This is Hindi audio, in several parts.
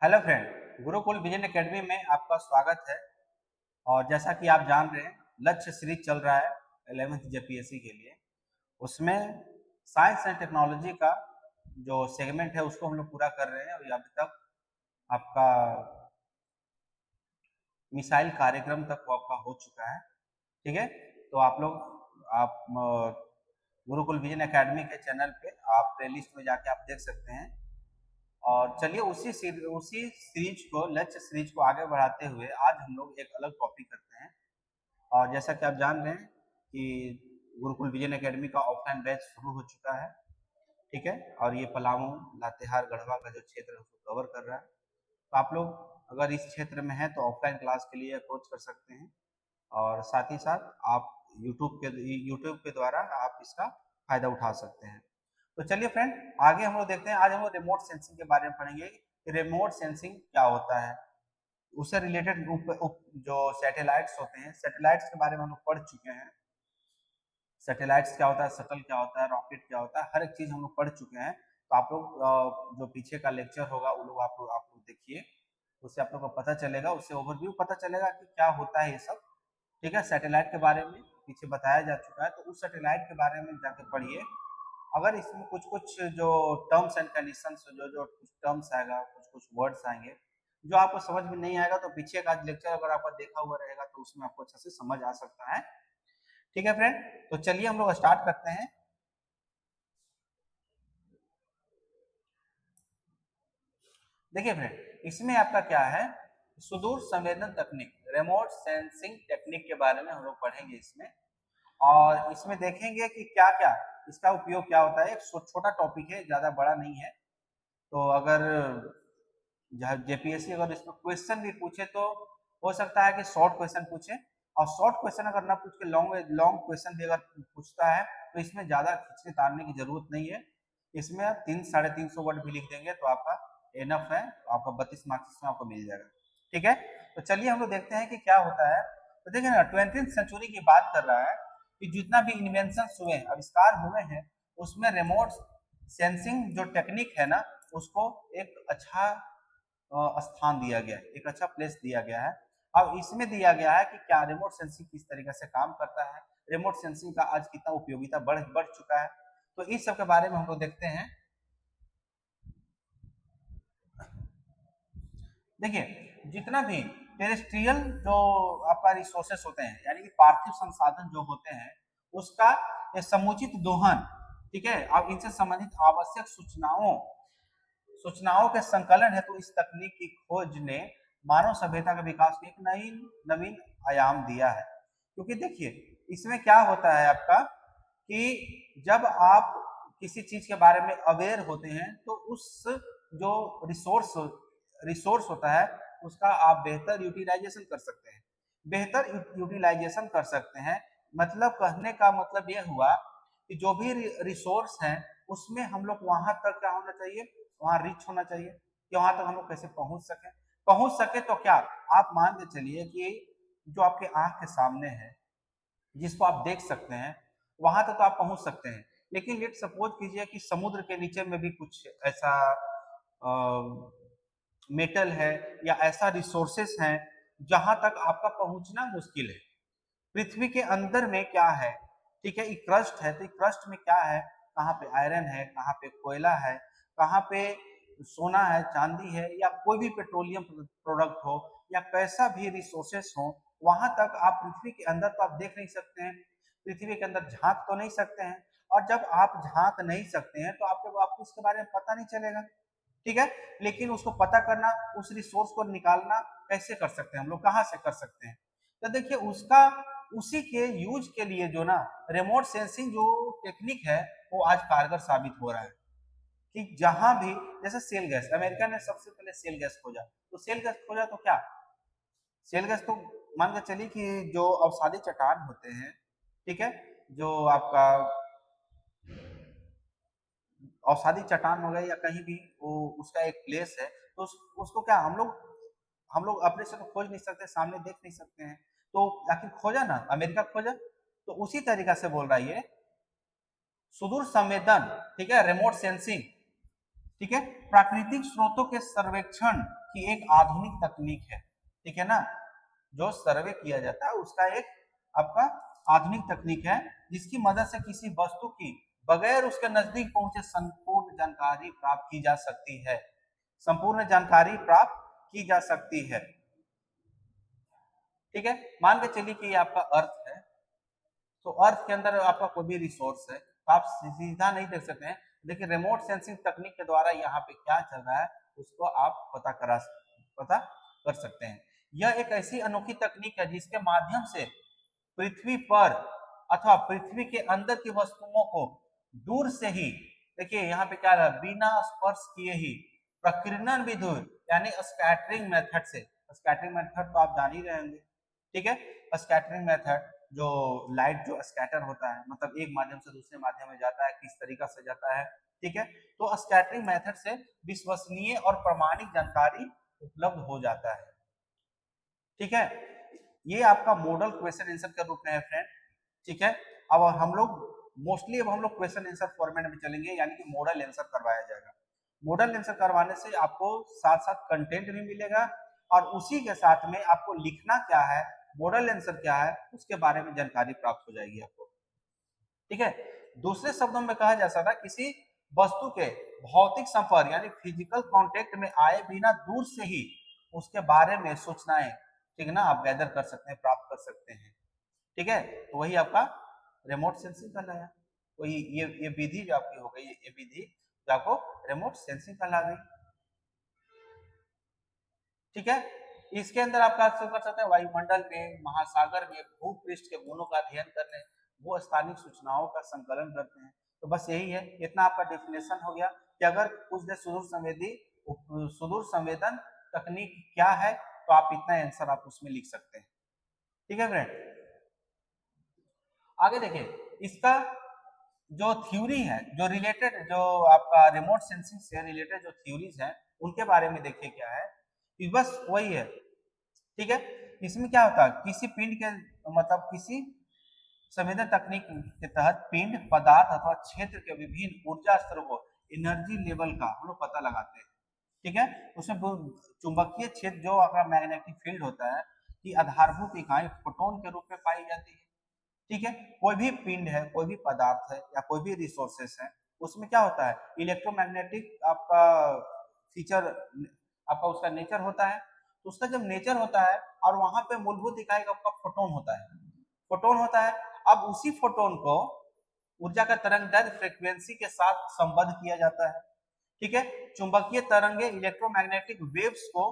Hello friend, Gurukul vision academy में आपका स्वागत है। और जैसा कि आप जान रहे हैं, लक्ष्य सीरीज चल रहा है 11th जेपीएससी के लिए। उसमें साइंस एंड टेक्नोलॉजी का जो सेगमेंट है उसको हम लोग पूरा कर रहे हैं और अभी तक आपका मिसाइल कार्यक्रम तक वो आपका हो चुका है। ठीक है, तो आप गुरुकुल विजन एकेडमी के चैनल पे आप प्लेलिस्ट में जाके आप देख सकते हैं। और चलिए उसी सीरीज को, लक्ष्य सीरीज को आगे बढ़ाते हुए आज हम लोग एक अलग टॉपिक करते हैं। और जैसा कि आप जान रहे हैं कि गुरुकुल विजन एकेडमी का ऑफलाइन बैच शुरू हो चुका है। ठीक है, और ये पलामू, लातेहार, गढ़वा का जो क्षेत्र है उसको कवर कर रहा है। तो आप लोग अगर इस क्षेत्र में हैं तो ऑफलाइन क्लास के लिए अप्रोच कर सकते हैं। और साथ ही साथ आप यूट्यूब के द्वारा आप इसका फायदा उठा सकते हैं। तो चलिए फ्रेंड, आगे हम लोग देखते हैं। आज हम लोग रिमोट सेंसिंग के बारे में पढ़ेंगे कि रिमोट सेंसिंग क्या होता है। उससे रिलेटेड जो सैटेलाइट्स होते हैं, सैटेलाइट्स के बारे में हम लोग पढ़ चुके हैं। सैटेलाइट्स क्या होता है, शटल क्या होता है, रॉकेट क्या होता है, हर एक चीज हम लोग पढ़ चुके हैं। तो आप लोग जो पीछे का लेक्चर होगा वो लोग आप लोग देखिए, उससे आप लोग को पता चलेगा, उससे ओवरव्यू पता चलेगा कि क्या होता है ये सब। ठीक है, सैटेलाइट के बारे में पीछे बताया जा चुका है, तो उस सैटेलाइट के बारे में जाके पढ़िए। अगर इसमें कुछ कुछ जो टर्म्स एंड कंडीशंस, जो जो कुछ टर्म्स आएगा, कुछ कुछ वर्ड्स आएंगे जो आपको समझ में नहीं आएगा, तो पीछे का लेक्चर अगर आपका देखा हुआ रहेगा तो उसमें आपको अच्छे से समझ आ सकता है। ठीक है फ्रेंड, तो चलिए हम लोग स्टार्ट करते हैं। देखिए फ्रेंड, इसमें आपका क्या है, सुदूर संवेदन तकनीक, रिमोट सेंसिंग टेक्निक के बारे में हम लोग पढ़ेंगे इसमें। और इसमें देखेंगे कि क्या क्या इसका उपयोग क्या होता है। एक छोटा टॉपिक है, ज्यादा बड़ा नहीं है। तो अगर जेपीएससी अगर इसमें क्वेश्चन भी पूछे तो हो सकता है कि शॉर्ट क्वेश्चन पूछे। और शॉर्ट क्वेश्चन अगर ना पूछ के लॉन्ग लॉन्ग क्वेश्चन भी अगर पूछता है तो इसमें ज्यादा खींचने तारने की जरूरत नहीं है। इसमें आप 300-350 वर्ड भी लिख देंगे तो आपका एनफ है, तो आपका 32 मार्क्स में आपको मिल जाएगा। ठीक है, तो चलिए हम लोग देखते हैं कि क्या होता है। तो देखिए ना, 20th सेंचुरी की बात कर रहा है कि जितना भी इन्वेंशन हुए, आविष्कार हुए हैं, उसमें रिमोट सेंसिंग जो टेक्निक है ना, उसको एक अच्छा स्थान दिया गया है, एक अच्छा प्लेस दिया गया है। अब इसमें दिया गया है कि क्या रिमोट सेंसिंग किस तरीके से काम करता है, रिमोट सेंसिंग का आज कितना उपयोगिता बढ़ बढ़ चुका है। तो इस सब के बारे में हम लोग देखते हैं। देखिए, जितना भी टेरेस्ट्रियल जो आपका रिसोर्सेस होते हैं, यानी कि पार्थिव संसाधन जो होते हैं, उसका समुचित दोहन, ठीक है, अब इनसे संबंधित आवश्यक सूचनाओं के संकलन है। तो इस तकनीक की खोज ने मानव सभ्यता के विकास को एक नई नवीन आयाम दिया है। क्योंकि देखिए, इसमें क्या होता है आपका कि जब आप किसी चीज के बारे में अवेयर होते हैं तो उस जो रिसोर्स रिसोर्स होता है उसका आप बेहतर यूटिलाइजेशन कर सकते हैं, बेहतर यूटिलाइजेशन कर सकते हैं। मतलब कहने का मतलब यह हुआ कि जो भी रिसोर्स है उसमें हम लोग वहां तक क्या होना चाहिए, वहां रिच होना चाहिए कि वहां तक हम लोग कैसे पहुंच सके। तो क्या आप मान के चलिए कि जो आपके आंख के सामने है, जिसको आप देख सकते हैं, वहां तक तो आप पहुंच सकते हैं। लेकिन लेट सपोज कीजिए कि समुद्र के नीचे में भी कुछ ऐसा मेटल है या ऐसा रिसोर्सेस है जहां तक आपका पहुंचना मुश्किल है। पृथ्वी के अंदर में क्या है, ठीक है, क्रस्ट है, तो क्रस्ट में क्या है, कहाँ पे आयरन है, कहाँ पे कोयला है, कहाँ पे सोना है, चांदी है, या कोई भी पेट्रोलियम प्रोडक्ट हो या कैसा भी रिसोर्सेस हो, वहां तक आप पृथ्वी के अंदर तो आप देख नहीं सकते हैं, पृथ्वी के अंदर झांक तो नहीं सकते हैं। और जब आप झांक नहीं सकते हैं तो आपको इसके बारे में पता नहीं चलेगा। ठीक है, लेकिन उसको पता करना, उस रिसोर्स को निकालना कैसे कर सकते हैं हम लोग, कहाँ से कर सकते हैं। तो देखिए, उसका उसी के यूज के लिए जो ना रिमोट सेंसिंग जो टेक्निक है वो आज कारगर साबित हो रहा है। कि जहां भी, जैसे सेल गैस, अमेरिका ने सबसे पहले सेल गैस खोजा, तो सेल गैस खोजा तो क्या, सेल गैस तो मान के चलिए कि जो अवसादी चट्टान होते हैं, ठीक है, जो आपका अवसादी चट्टान हो गया या कहीं भी वो उसका एक प्लेस है, तो उसको क्या हम लोग अपने से तो खोज नहीं सकते, सामने देख नहीं सकते हैं। तो आखिर खोजा ना, अमेरिका खोजा। तो उसी तरीका से बोल रहा है ये सुदूर संवेदन, ठीक है, रिमोट सेंसिंग, ठीक है, प्राकृतिक स्रोतों के सर्वेक्षण कि एक आधुनिक तकनीक है, ठीक है ना। जो सर्वे किया जाता है उसका एक आपका आधुनिक तकनीक है, जिसकी मदद से किसी वस्तु की बगैर उसके नजदीक पहुंचे संपूर्ण जानकारी प्राप्त की जा सकती है, संपूर्ण जानकारी प्राप्त की जा सकती है। ठीक है, मान के चलिए कि ये आपका अर्थ है, तो अर्थ के अंदर आपका कोई भी रिसोर्स है, तो आप सीधा नहीं देख सकते हैं, देखिए रिमोट सेंसिंग तकनीक के द्वारा यहाँ पे क्या चल रहा है उसको आप पता कर सकते हैं। यह एक ऐसी अनोखी तकनीक है जिसके माध्यम से पृथ्वी पर अथवा पृथ्वी के अंदर की वस्तुओं को दूर से ही, देखिए यहाँ पे क्या है, बिना स्पर्श किए ही प्रकीर्णन विधि यानी स्कैटरिंग मेथड से, स्कैटरिंग मेथड तो आप जान ही रहे होंगे, ठीक है। स्कैटरिंग मेथड जो लाइट जो स्कैटर होता है, मतलब एक माध्यम से दूसरे माध्यम में जाता है, किस तरीका से जाता है, ठीक है। तो स्कैटरिंग मेथड से विश्वसनीय और प्रामाणिक जानकारी उपलब्ध हो जाता है, ठीक है। ये आपका मॉडल क्वेश्चन आंसर के रूप में है फ्रेंड, ठीक है। अब हम लोग मोस्टली अब हम लोग क्वेश्चन आंसर फॉर्मेट में चलेंगे, यानी कि मॉडल आंसर करवाया जाएगा। मॉडल आंसर करवाने से आपको साथ साथ कंटेंट भी मिलेगा और उसी के साथ में आपको लिखना क्या है, मॉडल आंसर क्या है, उसके बारे में जानकारी प्राप्त हो जाएगी आपको, ठीक है। दूसरे शब्दों में कहा जा सकता है किसी वस्तु के भौतिक संपर्क यानी फिजिकल कांटेक्ट में आए बिना दूर से ही उसके बारे में सूचनाएं, ठीक है ना, आप गैदर कर सकते हैं, प्राप्त कर सकते हैं, ठीक है। तो वही आपका रिमोट सेंसिंग कहलाया, वही ये विधि जो आपकी हो गई, ये विधि जो आपको रिमोट सेंसिंग कहला गई, ठीक है। इसके अंदर आप क्या कर सकते हैं, वायुमंडल में, महासागर में भूपृष्ठ के गुणों का अध्ययन करने, वो स्थानिक सूचनाओं का संकलन करते हैं। तो बस यही है, इतना आपका डेफिनेशन हो गया कि अगर कुछ देर सुदूर संवेदन तकनीक क्या है, तो आप इतना आंसर आप उसमें लिख सकते हैं, ठीक है फ्रेंड। आगे देखिए, इसका जो थ्योरी है, जो रिलेटेड, जो आपका रिमोट सेंसिंग से रिलेटेड जो थ्योरीज हैं, उनके बारे में देखिए क्या है कि बस वही है, ठीक है। इसमें क्या होता है, किसी पिंड के मतलब किसी संवेदन तकनीक के तहत पिंड, पदार्थ अथवा क्षेत्र के विभिन्न ऊर्जा स्तरों को, एनर्जी लेवल का हम लोग पता लगाते हैं, ठीक है। उसमें चुंबकीय क्षेत्र जो आपका मैग्नेटिक फील्ड होता है की आधारभूत इकाई फोटोन के रूप में पाई जाती है, ठीक है। कोई भी पिंड है, कोई भी पदार्थ है या कोई भी रिसोर्सेस है, उसमें क्या होता है, इलेक्ट्रोमैग्नेटिक आपका फीचर, आपका उसका नेचर होता है। तो उसका जब नेचर होता है और वहां पे मूलभूत इकाई आपका फोटोन होता है, फोटोन होता है। अब उसी फोटोन को ऊर्जा का तरंग दैर्ध्य फ्रीक्वेंसी के साथ संबद्ध किया जाता है, ठीक है। चुंबकीय तरंगे इलेक्ट्रोमैग्नेटिक वेव्स को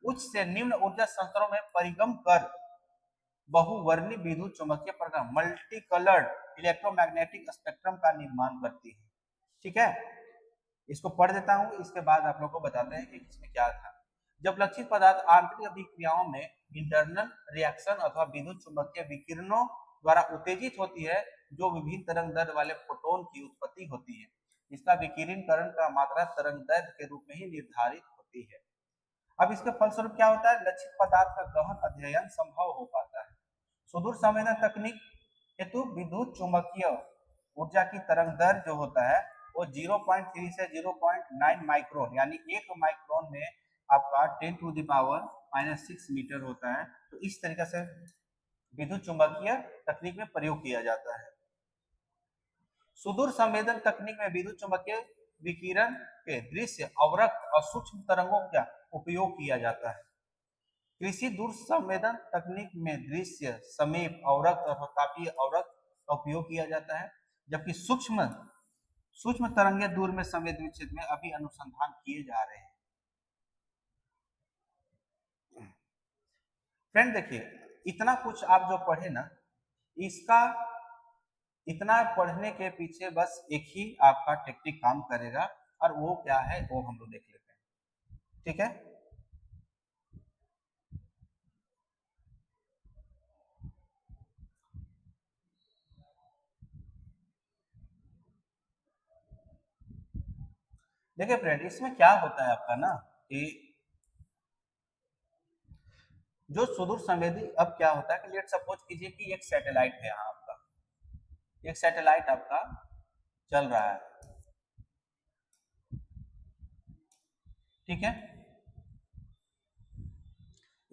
उच्च से निम्न ऊर्जा स्तरों में परिगम कर बहुवर्णीय विद्युत चुंबकीय प्रकार मल्टी कलर्ड इलेक्ट्रोमैग्नेटिक स्पेक्ट्रम का निर्माण करती है, ठीक है। इसको पढ़ देता हूं, इसके बाद आप लोग को बताते हैं कि इसमें क्या था। जब लक्षित पदार्थ आंतरिक अभिक्रियाओं में इंटरनल रिएक्शन अथवा विद्युत चुंबकीय विकिरणों द्वारा उत्तेजित होती है, जो विभिन्न तरंग दैर्ध्य वाले फोटोन की उत्पत्ति होती है, इसका विकिरणकरण का मात्रा तरंग दैर्ध्य के रूप में ही निर्धारित होती है। अब इसके फलस्वरूप क्या होता है, लक्षित पदार्थ का गहन अध्ययन संभव हो पाता है। सुदूर संवेदन तकनीक हेतु विद्युत चुंबकीय ऊर्जा की तरंग दर जो होता है वो 0.3 से 0.9 माइक्रोन यानी 1 माइक्रोन में आपका 10⁻⁻⁶ मीटर होता है। तो इस तरीके से विद्युत चुंबकीय तकनीक में प्रयोग किया जाता है। सुदूर संवेदन तकनीक में विद्युत चुंबकीय विकिरण के दृश्य, अवरक्त और सूक्ष्म तरंगों का उपयोग किया जाता है। कृषि दूर संवेदन तकनीक में दृश्य, समीप, अवरक्त और तापीय अवरक्त का उपयोग किया जाता है, जबकि सूक्ष्म सूक्ष्म तरंगे दूर में संवेदनीय क्षेत्र में अभी अनुसंधान किए जा रहे हैं। फ्रेंड देखिए, इतना कुछ आप जो पढ़े ना, इसका इतना पढ़ने के पीछे बस एक ही आपका टेक्निक काम करेगा, और वो क्या है वो हम लोग देख लेते हैं, ठीक है। देखिए फ्रेंड, इसमें क्या होता है आपका ना कि जो सुदूर संवेदी, अब क्या होता है कि लेट सपोज कीजिए कि एक सैटेलाइट है यहाँ आपका, एक सैटेलाइट आपका चल रहा है, ठीक है।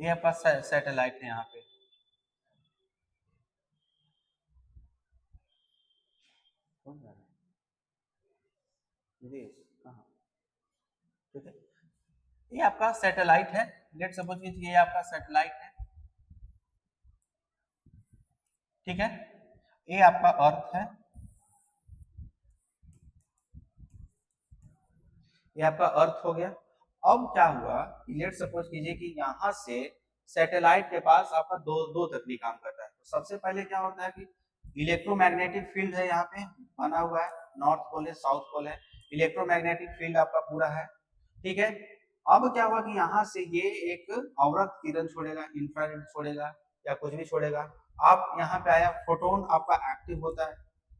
ये आपका सैटेलाइट है यहाँ पे, कहाँ, ठीक है, ये आपका सैटेलाइट है। लेट सपोज कीजिए ये आपका सैटेलाइट है, ठीक है, ये आपका अर्थ है, ये आपका अर्थ हो गया। अब क्या हुआ, लेट सपोज कीजिए कि यहाँ से सैटेलाइट के पास आपका दो तकनीक काम करता है। तो सबसे पहले क्या होता है कि इलेक्ट्रोमैग्नेटिक फील्ड है यहाँ पे बना हुआ है, नॉर्थ पोल है, साउथ पोल है, इलेक्ट्रोमैग्नेटिक फील्ड आपका पूरा है, ठीक है। अब क्या हुआ कि यहाँ से ये एक अवरक्त किरण छोड़ेगा, इंफ्रारेड छोड़ेगा या कुछ भी छोड़ेगा। अब यहाँ पे आया फोटोन आपका एक्टिव होता है,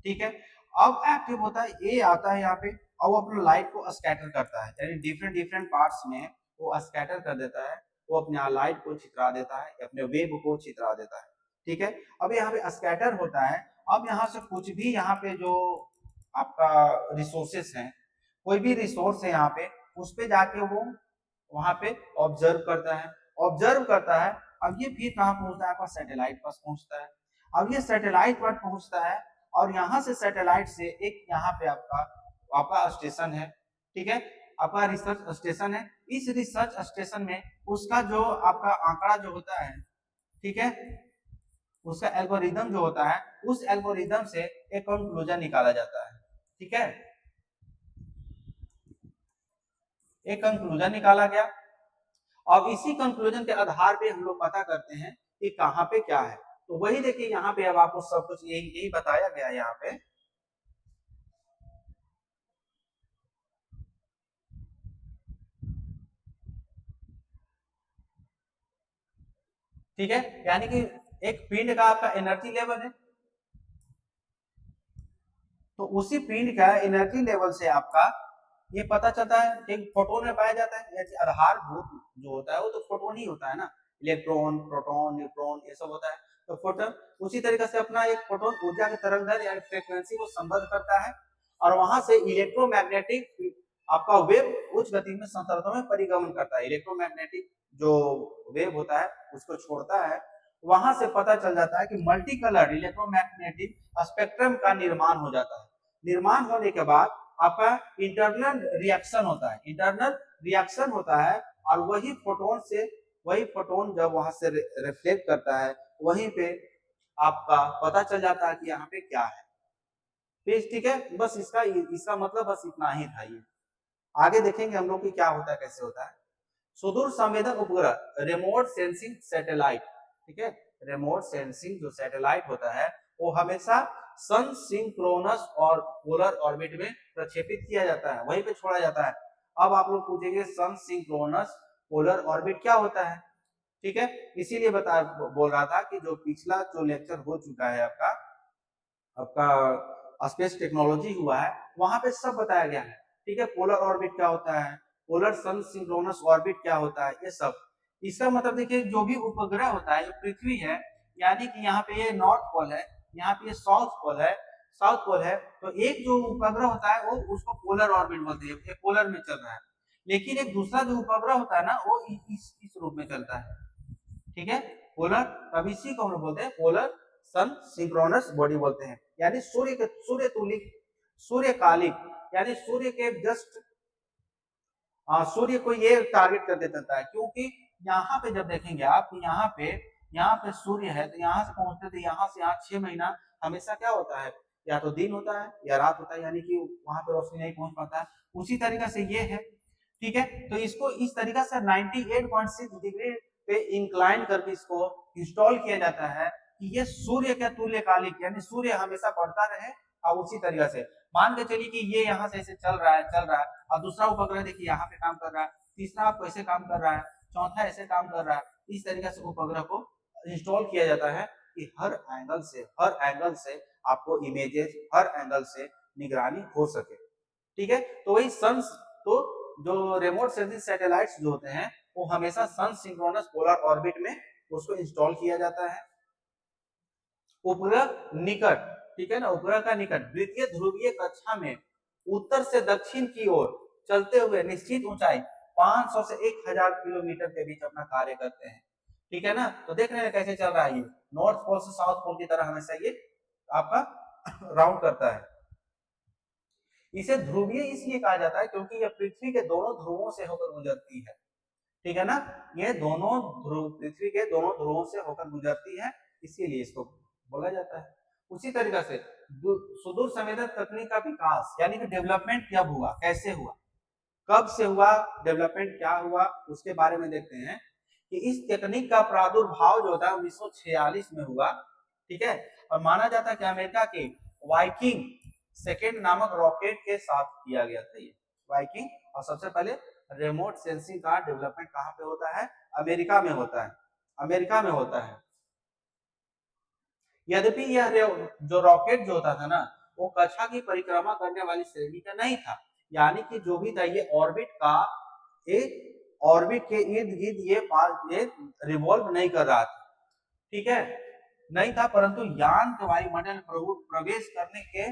ठीक है। अब एक्टिव होता है, ये आता है यहाँ पे और वो अपना लाइट को स्कैटर करता है, यानी डिफरेंट डिफरेंट पार्ट्स में वो स्कैटर कर देता है, वो अपने लाइट को छितरा देता है, अपने वेव को छितरा देता है, ठीक है। अब यहाँ पे स्कैटर होता है, अब यहाँ से कुछ भी यहाँ पे जो आपका रिसोर्सेस हैं, कोई भी रिसोर्स है यहाँ पे, उस पे जाके वो वहां पे ऑब्जर्व करता है, ऑब्जर्व करता है। अब ये फिर कहाँ पहुंचता है, आपका सैटेलाइट पास पहुंचता है। अब ये सैटेलाइट पर पहुंचता है और यहाँ से सैटेलाइट से एक यहाँ पे आपका स्टेशन है, ठीक है, आपका रिसर्च स्टेशन है। इस रिसर्च स्टेशन में उसका जो आपका आंकड़ा जो होता है, ठीक है, उसका एल्गोरिदम जो होता है, उस एल्गोरिदम से एक कंक्लूजन निकाला जाता है, ठीक है, एक कंक्लूजन निकाला गया। अब इसी कंक्लूजन के आधार पे हम लोग पता करते हैं कि कहाँ पे क्या है। तो वही देखिए यहाँ पे अब आपको सब कुछ यही यही बताया गया है यहाँ पे, ठीक है, यानी कि एक पिंड का आपका एनर्जी लेवल है, तो उसी पिंड का एनर्जी लेवल से आपका ये पता चलता है कि फोटोन में पाया जाता है, यानी आधारभूत जो होता है वो तो फोटोन ही होता है ना, इलेक्ट्रॉन, प्रोटॉन, न्यूट्रॉन ये सब होता है। तो फोटोन उसी तरीके से अपना एक फोटोन ऊर्जा के तरंगदैर्घ्य यानी फ्रीक्वेंसी को संबद्ध करता है और वहां से इलेक्ट्रोमैग्नेटिक आपका वेव उच्च गति में संतरतों में परिगमन करता है। इलेक्ट्रोमैग्नेटिक जो वेव होता है उसको छोड़ता है, वहां से पता चल जाता है कि मल्टी कलर इलेक्ट्रोमैग्नेटिक स्पेक्ट्रम का निर्माण हो जाता है। निर्माण होने के बाद आपका इंटरनल रिएक्शन होता है, इंटरनल रिएक्शन होता है और वही फोटोन जब वहां से रिफ्लेक्ट करता है, वहीं पे आपका पता चल जाता है कि यहाँ पे क्या है, ठीक है। बस इसका इसका मतलब बस इतना ही था। ये आगे देखेंगे हम लोग कि क्या होता है, कैसे होता है। सुदूर संवेदक उपग्रह, रिमोट सेंसिंग सैटेलाइट, ठीक है, रिमोट सेंसिंग जो सैटेलाइट होता है वो हमेशा सन सिंक्रोनस और पोलर ऑर्बिट में प्रक्षेपित किया जाता है, वहीं पे छोड़ा जाता है। अब आप लोग पूछेंगे सन सिंक्रोनस पोलर ऑर्बिट क्या होता है, ठीक है, इसीलिए बोल रहा था कि जो पिछला जो लेक्चर हो चुका है आपका आपका स्पेस टेक्नोलॉजी हुआ है, वहां पे सब बताया गया है, ठीक है। पोलर ऑर्बिट क्या होता है, पोलर सन सिंक्रोनस ऑर्बिट क्या होता है, ये सब। इसका मतलब देखिए जो भी उपग्रह होता है, ये पृथ्वी है, यानी कि यहाँ पे ये नॉर्थ पोल है, यहाँ पे ये साउथ पोल है, साउथ पोल है, तो एक जो उपग्रह होता है वो उसको पोलर ऑर्बिट बोलते हैं, ये पोलर में चल रहा है। लेकिन एक दूसरा जो उपग्रह होता है ना वो इस रूप में चलता है, ठीक है, पोलर। तब इसी को हम लोग बोलते हैं पोलर सन सिंक्रोनस बॉडी बोलते हैं, यानी सूर्य तुलिक, सूर्यकालिक, यानी सूर्य के जस्ट सूर्य को ये टारगेट कर देता है, क्योंकि यहाँ पे जब देखेंगे आप यहाँ पे सूर्य है, तो यहाँ से पहुंचते थे यहाँ से यहाँ 6 महीना हमेशा क्या होता है, या तो दिन होता है या रात होता है, यानी कि वहां पे रोशनी नहीं पहुंच पाता है। उसी तरीके से ये है, ठीक है। तो इसको इस तरीके से 98.6 डिग्री पे इंक्लाइन करके इसको इंस्टॉल किया जाता है कि ये सूर्य के तुल्यकालिक, यानी सूर्य हमेशा बढ़ता रहे। और उसी तरीके से मान के चलिए कि ये यहाँ से ऐसे चल रहा है और दूसरा उपग्रह देखिए यहाँ पे काम कर रहा है, तीसरा आपको ऐसे काम कर रहा है, चौथा ऐसे काम कर रहा है। इस तरीके से उपग्रह को इंस्टॉल किया जाता है कि हर एंगल से आपको इमेजेस, हर एंगल से निगरानी हो सके, ठीक है। तो वही सन, तो जो रिमोट सेंसिंग सैटेलाइट्स जो होते हैं वो हमेशा सन सिंक्रोनस पोलर ऑर्बिट में उसको इंस्टॉल किया जाता है। उपग्रह निकट, ठीक है ना, उपग्रह का निकट द्वितीय ध्रुवीय कक्षा में उत्तर से दक्षिण की ओर चलते हुए निश्चित ऊंचाई 500 से 1000 किलोमीटर के बीच अपना कार्य करते हैं। ठीक है ना। तो देख रहे हैं कैसे चल रहा है, ये नॉर्थ पोल से साउथ पोल की तरह हमेशा ये आपका राउंड करता है। इसे ध्रुवीय इसलिए कहा जाता है क्योंकि यह पृथ्वी के दोनों ध्रुवों से होकर गुजरती है, ठीक है ना। ये दोनों ध्रुव पृथ्वी के दोनों ध्रुवों से होकर गुजरती है, इसीलिए इसको बोला जाता है। उसी तरीके से सुदूर संवेदन तकनीक का विकास यानी कि डेवलपमेंट कब हुआ, कैसे हुआ, कब से हुआ, डेवलपमेंट क्या हुआ, उसके बारे में देखते हैं कि इस तकनीक का प्रादुर्भाव जो था 1946 में हुआ, ठीक है। और माना जाता है कि अमेरिका के वाइकिंग सेकेंड नामक रॉकेट के साथ किया गया था ये वाइकिंग। और सबसे पहले रिमोट सेंसिंग का डेवलपमेंट कहां पे होता है, अमेरिका में होता है, अमेरिका में होता है। यद्यपि यह जो रॉकेट जो होता था ना, वो कक्षा की परिक्रमा करने वाली श्रेणी का नहीं था, यानी कि जो भी था ये ऑर्बिट का एक ऑर्बिट के इर्द गिर्द ये रिवॉल्व नहीं कर रहा था, ठीक है, नहीं था। परंतु यान के वायुमंडल प्रवेश करने के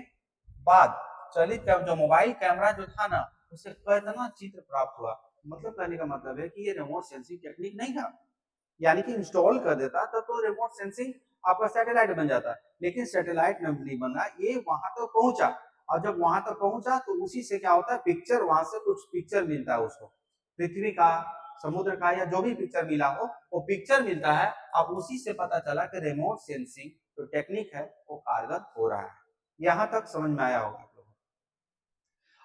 बाद चलित जो मोबाइल कैमरा जो था ना, उससे कितना चित्र प्राप्त हुआ। मतलब कहने का मतलब है कि ये रिमोट सेंसिंग टेक्निक नहीं था, यानी कि इंस्टॉल कर देता तो रिमोट सेंसिंग आपका सैटेलाइट बन जाता है, लेकिन सैटेलाइट में नहीं बना, ये वहां तक पहुंचा। और जब वहां तक पहुंचा तो उसी से क्या होता है, पिक्चर, वहां से कुछ पिक्चर मिलता है उसको, पृथ्वी का, समुद्र का, या जो भी पिक्चर मिला हो वो पिक्चर मिलता है। अब उसी से पता चला कि रिमोट सेंसिंग जो टेक्निक है वो कारगर हो रहा है। यहां तक समझ में आया होगा।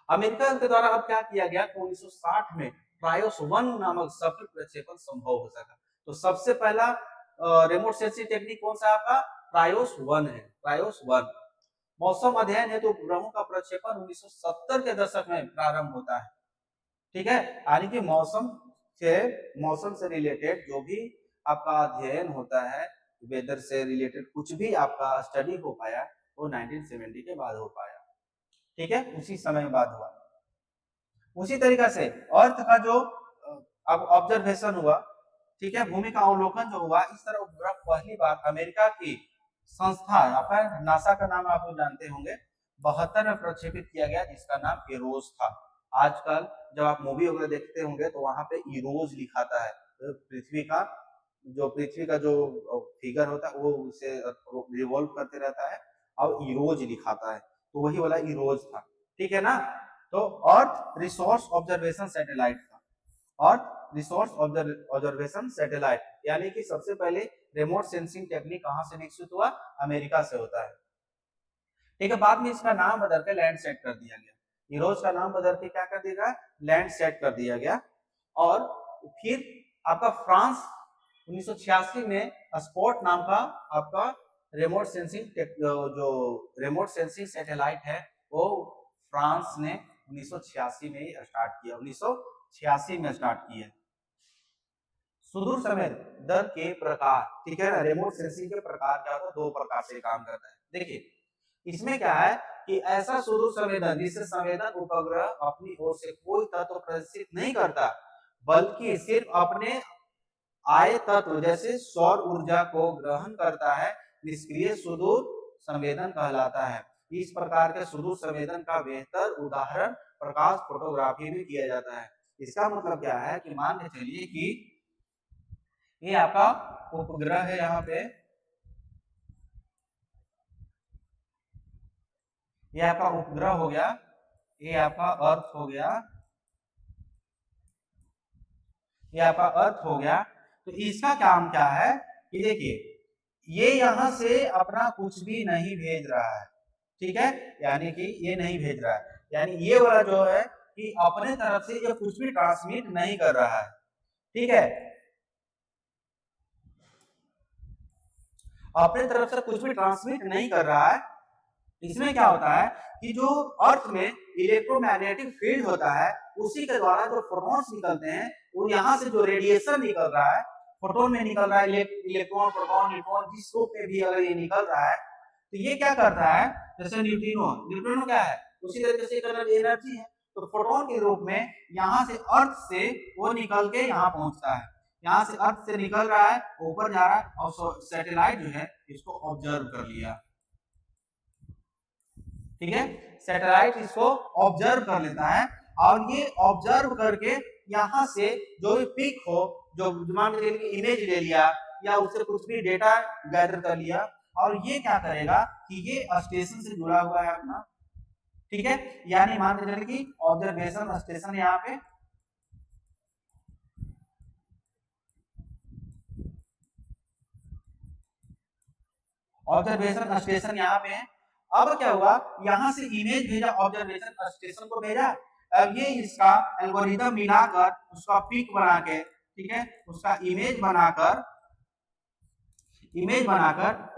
अमेरिका के द्वारा अब क्या किया गया, 1960 में ट्रायोस 1 नामक सफल प्रक्षेपण संभव हो सका। तो सबसे पहला रिमोट सेंसिंग टेक्निक कौन सा आपका, ट्रायोस 1 है, ट्रायोस 1। मौसम अध्ययन हेतु उपग्रहों का प्रक्षेपण 1970 के दशक में प्रारंभ होता है, ठीक है। यानी कि मौसम से रिलेटेड जो भी आपका अध्ययन होता है, वेदर से रिलेटेड कुछ भी आपका स्टडी हो पाया वो 1970 के बाद हो पाया, ठीक है, उसी समय बाद हुआ। उसी तरीका से अर्थ का जो अब ऑब्जर्वेशन हुआ, ठीक है, भूमि का अवलोकन जो हुआ, इस तरह उपग्रह पहली बार अमेरिका की संस्था आपका नासा का नाम आप लोग जानते होंगे, 72 में प्रक्षेपित किया गया, जिसका नाम इरोज था। आजकल जब आप मूवी वगैरह देखते होंगे तो वहां पे इरोज लिखाता है, तो पृथ्वी का जो फिगर होता है वो उसे रिवॉल्व करते रहता है और इरोज लिखाता है, तो वही वाला इरोज था, ठीक है ना। तो अर्थ रिसोर्स ऑब्जर्वेशन सैटेलाइट था, अर्थ रिसोर्स ऑब्जर्वेशन सैटेलाइट, यानी कि सबसे पहले रिमोट सेंसिंग टेक्निक कहां से विकसित हुआ, अमेरिका से होता है, ठीक है। बाद में इसका नाम बदल के लैंडसैट कर दिया गया, इरोज का नाम बदल के क्या कर दिया गया, लैंडसैट कर दिया गया। और फिर आपका फ्रांस 1986 में स्पॉट नाम का आपका रिमोट सेंसिंग सैटेलाइट है, वो फ्रांस ने 1986 में स्टार्ट किया, 1986 में स्टार्ट किया। सुदूर संवेदन के प्रकार, ठीक है ना, रिमोट सेंसिंग के प्रकार क्या होता है, दो प्रकार से काम करता है। देखिए इसमें क्या है कि ऐसा सुदूर संवेदन जिससे संवेदन उपग्रह अपनी ओर से कोई तत्व प्रदर्शित नहीं करता, बल्कि सिर्फ अपने आए तत्व जैसे सौर ऊर्जा को ग्रहण करता है, निष्क्रिय सुदूर संवेदन कहलाता है। इस प्रकार के सुदूर संवेदन का बेहतर उदाहरण प्रकाश फोटोग्राफी में किया जाता है। इसका मतलब क्या है कि मान के चलिए कि ये आपका उपग्रह है, यहाँ पे ये आपका उपग्रह हो गया, ये आपका अर्थ हो गया, ये आपका अर्थ हो गया। तो इसका काम क्या है कि देखिए ये यहां से अपना कुछ भी नहीं भेज रहा है, ठीक है, यानी कि ये नहीं भेज रहा है, यानी ये वाला जो है कि अपने तरफ से ये कुछ भी ट्रांसमिट नहीं कर रहा है, ठीक है, अपने तरफ से कुछ भी ट्रांसमिट नहीं कर रहा है। इसमें क्या होता है कि जो अर्थ में इलेक्ट्रोमैग्नेटिक फील्ड होता है, उसी के द्वारा जो फोटॉन्स निकलते हैं, वो यहाँ से जो रेडिएशन निकल रहा है, फोटोन में निकल रहा है, इलेक्ट्रॉन, प्रोटॉन, न्यूट्रॉन, जिस रूप में भी अगर ये निकल रहा है, तो ये क्या करता है, जैसे न्यूट्रिनो क्या है, उसी तरीके से एनर्जी है, तो फोटोन के रूप में यहाँ से अर्थ से वो निकल के यहाँ पहुंचता है, यहाँ से अर्थ से निकल रहा है, ऊपर जा रहा है, और सैटेलाइट जो है इसको ऑब्जर्व कर लिया, ठीक है, सैटेलाइट इसको ऑब्जर्व कर लेता है। और ये ऑब्जर्व करके यहाँ से जो भी पिक हो, जो मान के चलिए इमेज ले लिया या उससे कुछ भी डेटा गैदर कर लिया, और ये क्या करेगा कि ये स्टेशन से जुड़ा हुआ है अपना, ठीक है। यानी मान के चलिए कि ऑब्जर्वेशन स्टेशन यहाँ पे, ऑब्जर्वेशन स्टेशन यहाँ पे है। अब क्या हुआ, यहाँ से इमेज भेजा, ऑब्जर्वेशन स्टेशन को भेजा। अब ये इसका एल्गोरिथम मिलाकर उसका पिक बना के, ठीक है, उसका इमेज बनाकर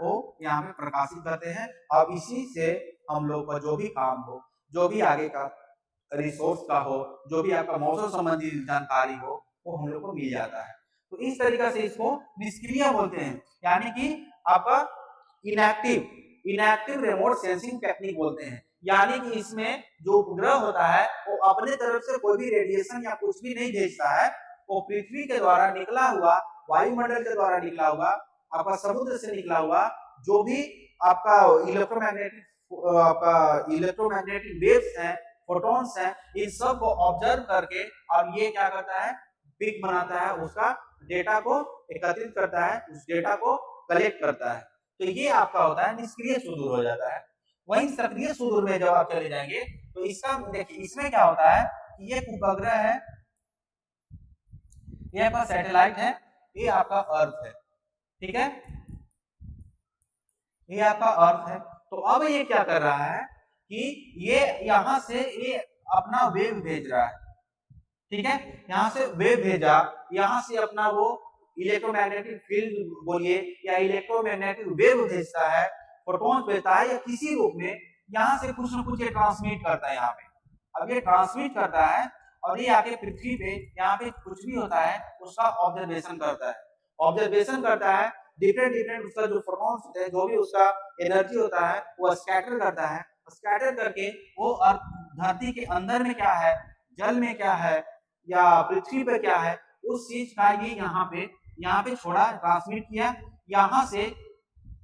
वो यहाँ पे प्रकाशित करते हैं। अब इसी से हम लोग का जो भी काम हो, जो भी आगे का रिसोर्स का हो, जो भी आपका मौसम संबंधी जानकारी हो, वो हम लोग को मिल जाता है। तो इस तरीका से इसको निष्क्रिय बोलते हैं, यानी कि आपका इनएक्टिव रिमोट सेंसिंग टेक्निक बोलते हैं। यानी कि इसमें जो उपग्रह होता है वो अपने तरफ से कोई भी रेडिएशन या कुछ भी नहीं भेजता है, वो पृथ्वी के द्वारा निकला हुआ, वायुमंडल के द्वारा निकला हुआ, आपका समुद्र से निकला हुआ जो भी आपका इलेक्ट्रोमैग्नेटिक वेव्स हैं, फोटॉन्स हैं, इन सब को ऑब्जर्व करके और ये क्या करता है, पिक बनाता है, उसका डेटा को एकत्रित करता है, उस डेटा को कलेक्ट करता है। तो ये आपका होता है निष्क्रिय सुदूर हो जाता है। वहीं सक्रिय सुदूर में जब आप चले जाएंगे तो इसका देखिए, इसमें क्या होता है कि ये उपग्रह है, ये आपका सैटेलाइट है, ये आपका अर्थ है, ठीक है, ये आपका अर्थ है। तो अब ये क्या कर रहा है कि ये यहां से ये अपना वेव भेज रहा है, ठीक है, यहां से वेव भेजा, यहां से अपना वो इलेक्ट्रोमैग्नेटिक फील्ड बोलिए या इलेक्ट्रोमैग्नेटिक वेव भेजता है, फोटॉन भेजता है या किसी रूप में यहां से कुछ न कुछ ये ट्रांसमिट करता है यहाँ पे। अब ये ट्रांसमिट करता है और ये आके पृथ्वी पे यहाँ पे कुछ भी होता है उसका ऑब्जर्वेशन करता है, डिफरेंट उसका जो फोटॉन्स होते हैं, जो भी उसका एनर्जी होता है वो स्कैटर करता है, स्कैटर करके वो धरती के अंदर में क्या है, जल में क्या है या पृथ्वी पे क्या है, उस चीज का ये यहाँ पे छोड़ा, ट्रांसमिट किया, यहाँ से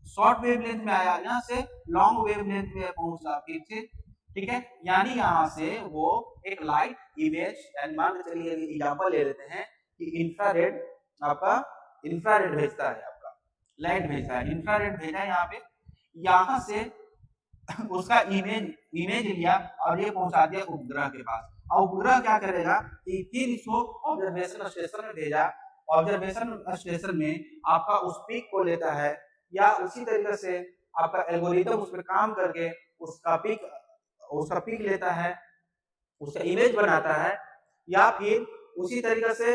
शॉर्ट वेवलेंथ में आया, यहाँ से लॉन्ग वेवलेंथ में पहुंचा फिर से, ठीक है। यानी यहाँ से वो एक लाइट इमेज, यानी मान के चलिए एग्जांपल ले लेते हैं कि इंफ्रारेड आपका इंफ्रारेड भेजता है, आपका लाइट भेजता है, इंफ्रारेड भेजा यहाँ पे, यहाँ से उसका इमेज लिया और ये पहुंचा दिया उपग्रह के पास। और उपग्रह क्या करेगा कि फिर इसको ऑब्जर्वेशन स्टेशन में भेजा, ऑब्जर्वेशन स्टेशन में आपका उस पिक को लेता है या उसी तरीके से आपका एल्गोरिथम उस पर काम करके उसका पिक लेता है, उसका इमेज बनाता है, या फिर उसी तरीके से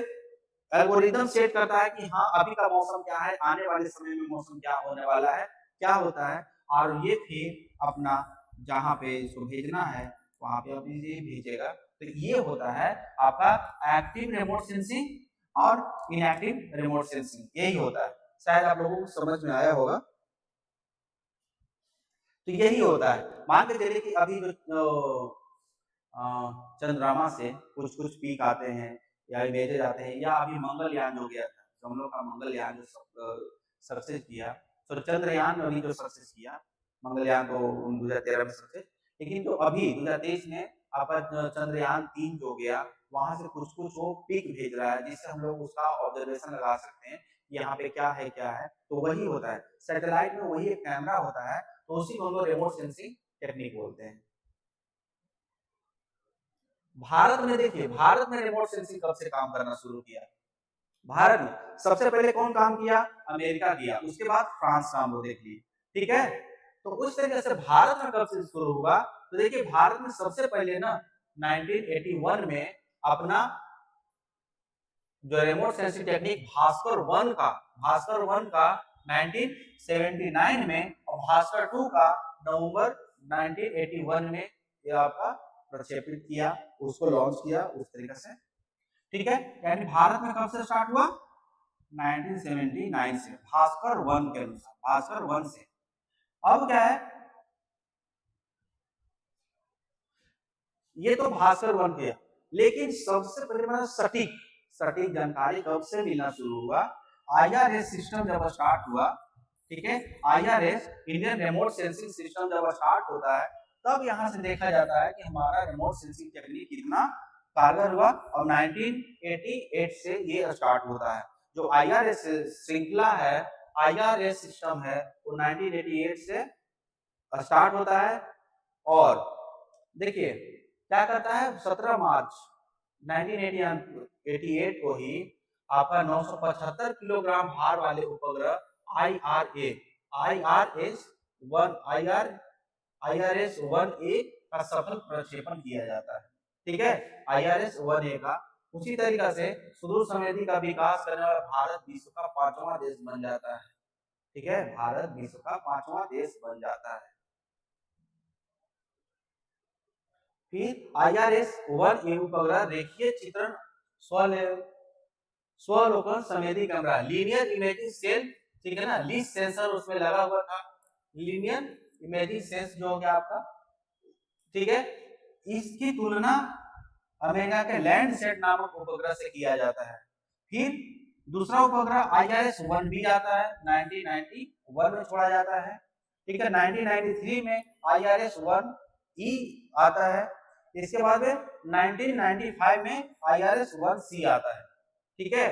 एल्गोरिथम सेट करता है कि हाँ अभी का मौसम क्या है, आने वाले समय में मौसम क्या होने वाला है, क्या होता है, और ये फिर अपना जहाँ पे इसको भेजना है वहां पे अपनी ये भेजेगा। तो ये होता है आपका एक्टिव रिमोट सेंसिंग और इनएक्टिव रिमोट सेंसिंग, यही होता है। शायद आप लोगों को समझ में आया होगा। तो यही होता है। मान के चलिए कि अभी जो चंद्रमा से कुछ पीक आते हैं या इमेजेस आते हैं, या अभी मंगलयान हो गया था, हम लोग का मंगलयान जो सक्सेस किया, तो चंद्रयान अभी जो सक्सेस किया, मंगलयान तो 2013 में सक्सेस, लेकिन जो अभी 2023 में आपका चंद्रयान 3 जो गया, वहां से कुछ वो पिक भेज रहा है जिससे हम लोग उसका ऑब्जर्वेशन लगा सकते हैं यहाँ पे क्या है। तो वही होता है, सैटेलाइट में वही एक कैमरा होता है, तो उसी को हम लोग रिमोट सेंसिंग टेक्निक बोलते हैं। भारत में देखिए, भारत में रिमोट सेंसिंग कब से काम करना शुरू किया? भारत में सबसे पहले कौन काम किया? अमेरिका किया, उसके बाद फ्रांस काम हो, देखिए, ठीक है। तो उस तरीके से भारत में कब से शुरू हुआ? तो देखिए भारत में सबसे पहले ना 1981 में अपना जो रिमोट सेंसिंग टेक्निक भास्कर 1 का 1979 में और भास्कर 2 का नवंबर 1981 में ये आपका प्रक्षेपित किया, उसको लॉन्च किया उस तरीके से, ठीक है। यानी भारत में कब से स्टार्ट हुआ? 1979 से, भास्कर 1 के अनुसार, भास्कर 1 से। अब क्या है, ये तो भास्कर 1 किया, लेकिन सबसे पहले सटीक जानकारी कब से मिलना शुरू हुआ? IRS सिस्टम जब स्टार्ट हुआ, ठीक है, IRS Indian remote sensing system जब स्टार्ट होता है, तब यहां से देखा जाता है कि हमारा रिमोट सेंसिंग टेक्निक कितना कारगर हुआ और 1988 से ये स्टार्ट होता है। जो IRS श्रृंखला है, IRS सिस्टम है, वो 1988 से स्टार्ट होता है। और देखिए क्या करता है, 17 मार्च 1988 को ही आपका 975 किलोग्राम भार वाले उपग्रह IRS-1A का सफल प्रक्षेपण किया जाता है। ठीक है, IRS-1A का। उसी तरीका से सुदूर संवेदी का विकास करने वाला भारत विश्व का 5वां देश बन जाता है। ठीक है, भारत विश्व का 5वां देश बन जाता है। फिर IRS-1A उपग्रह रेखीय चित्रण स्वलोकन संवेदी कैमरा, लीनियर इमेजिंग सेल, ठीक है ना, लीस सेंसर उसमें लगा हुआ था, लीनियर इमेजिंग सेंस जो हो गया आपका। ठीक है, इसकी तुलना अमेरिका के लैंडसैट नामक उपग्रह से किया जाता है। फिर दूसरा उपग्रह IRS-1B आता है, 1991 में छोड़ा जाता है। ठीक है, 1993 में IRS-1E आता है। इसके बाद में 1995 में IRS-1C आता है। ठीक है,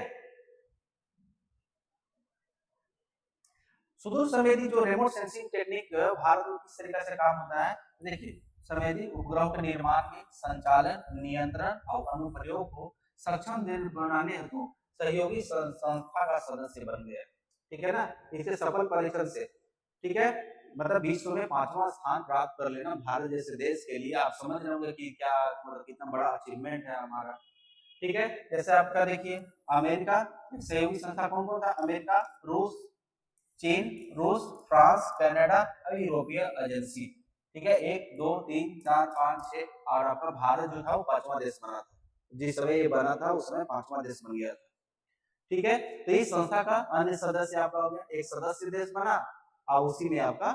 सुदूर संवेदी जो रिमोट सेंसिंग टेक्निक भारत में किस तरीके से काम होता है, देखिए संवेदी उपग्रहों के निर्माण के संचालन, नियंत्रण और अनुप्रयोग को सक्षम बनाने हेतु सहयोगी संस्था का सदस्य बन गया। ठीक है ना, इससे सफल परीक्षण से, ठीक है, मतलब विश्व में 5वां स्थान प्राप्त कर लेना भारत जैसे देश के लिए, आप समझ रहे होंगे कि क्या मतलब कितना बड़ा अचीवमेंट है हमारा। ठीक है, जैसे आपका देखिए अमेरिका सहयोगी संस्था कौन कौन था, अमेरिका, रूस, चीन, रूस, फ्रांस, कनाडा और यूरोपीय एजेंसी। ठीक है, 1 2 3 4 5 6 और आपका भारत जो था वो 5वां देश बना था। जिस समय ये बना था उस समय 5वां देश बन गया था। ठीक है, तो इस संस्था का अन्य सदस्य आपका हो गया, एक सदस्य देश बना और उसी में आपका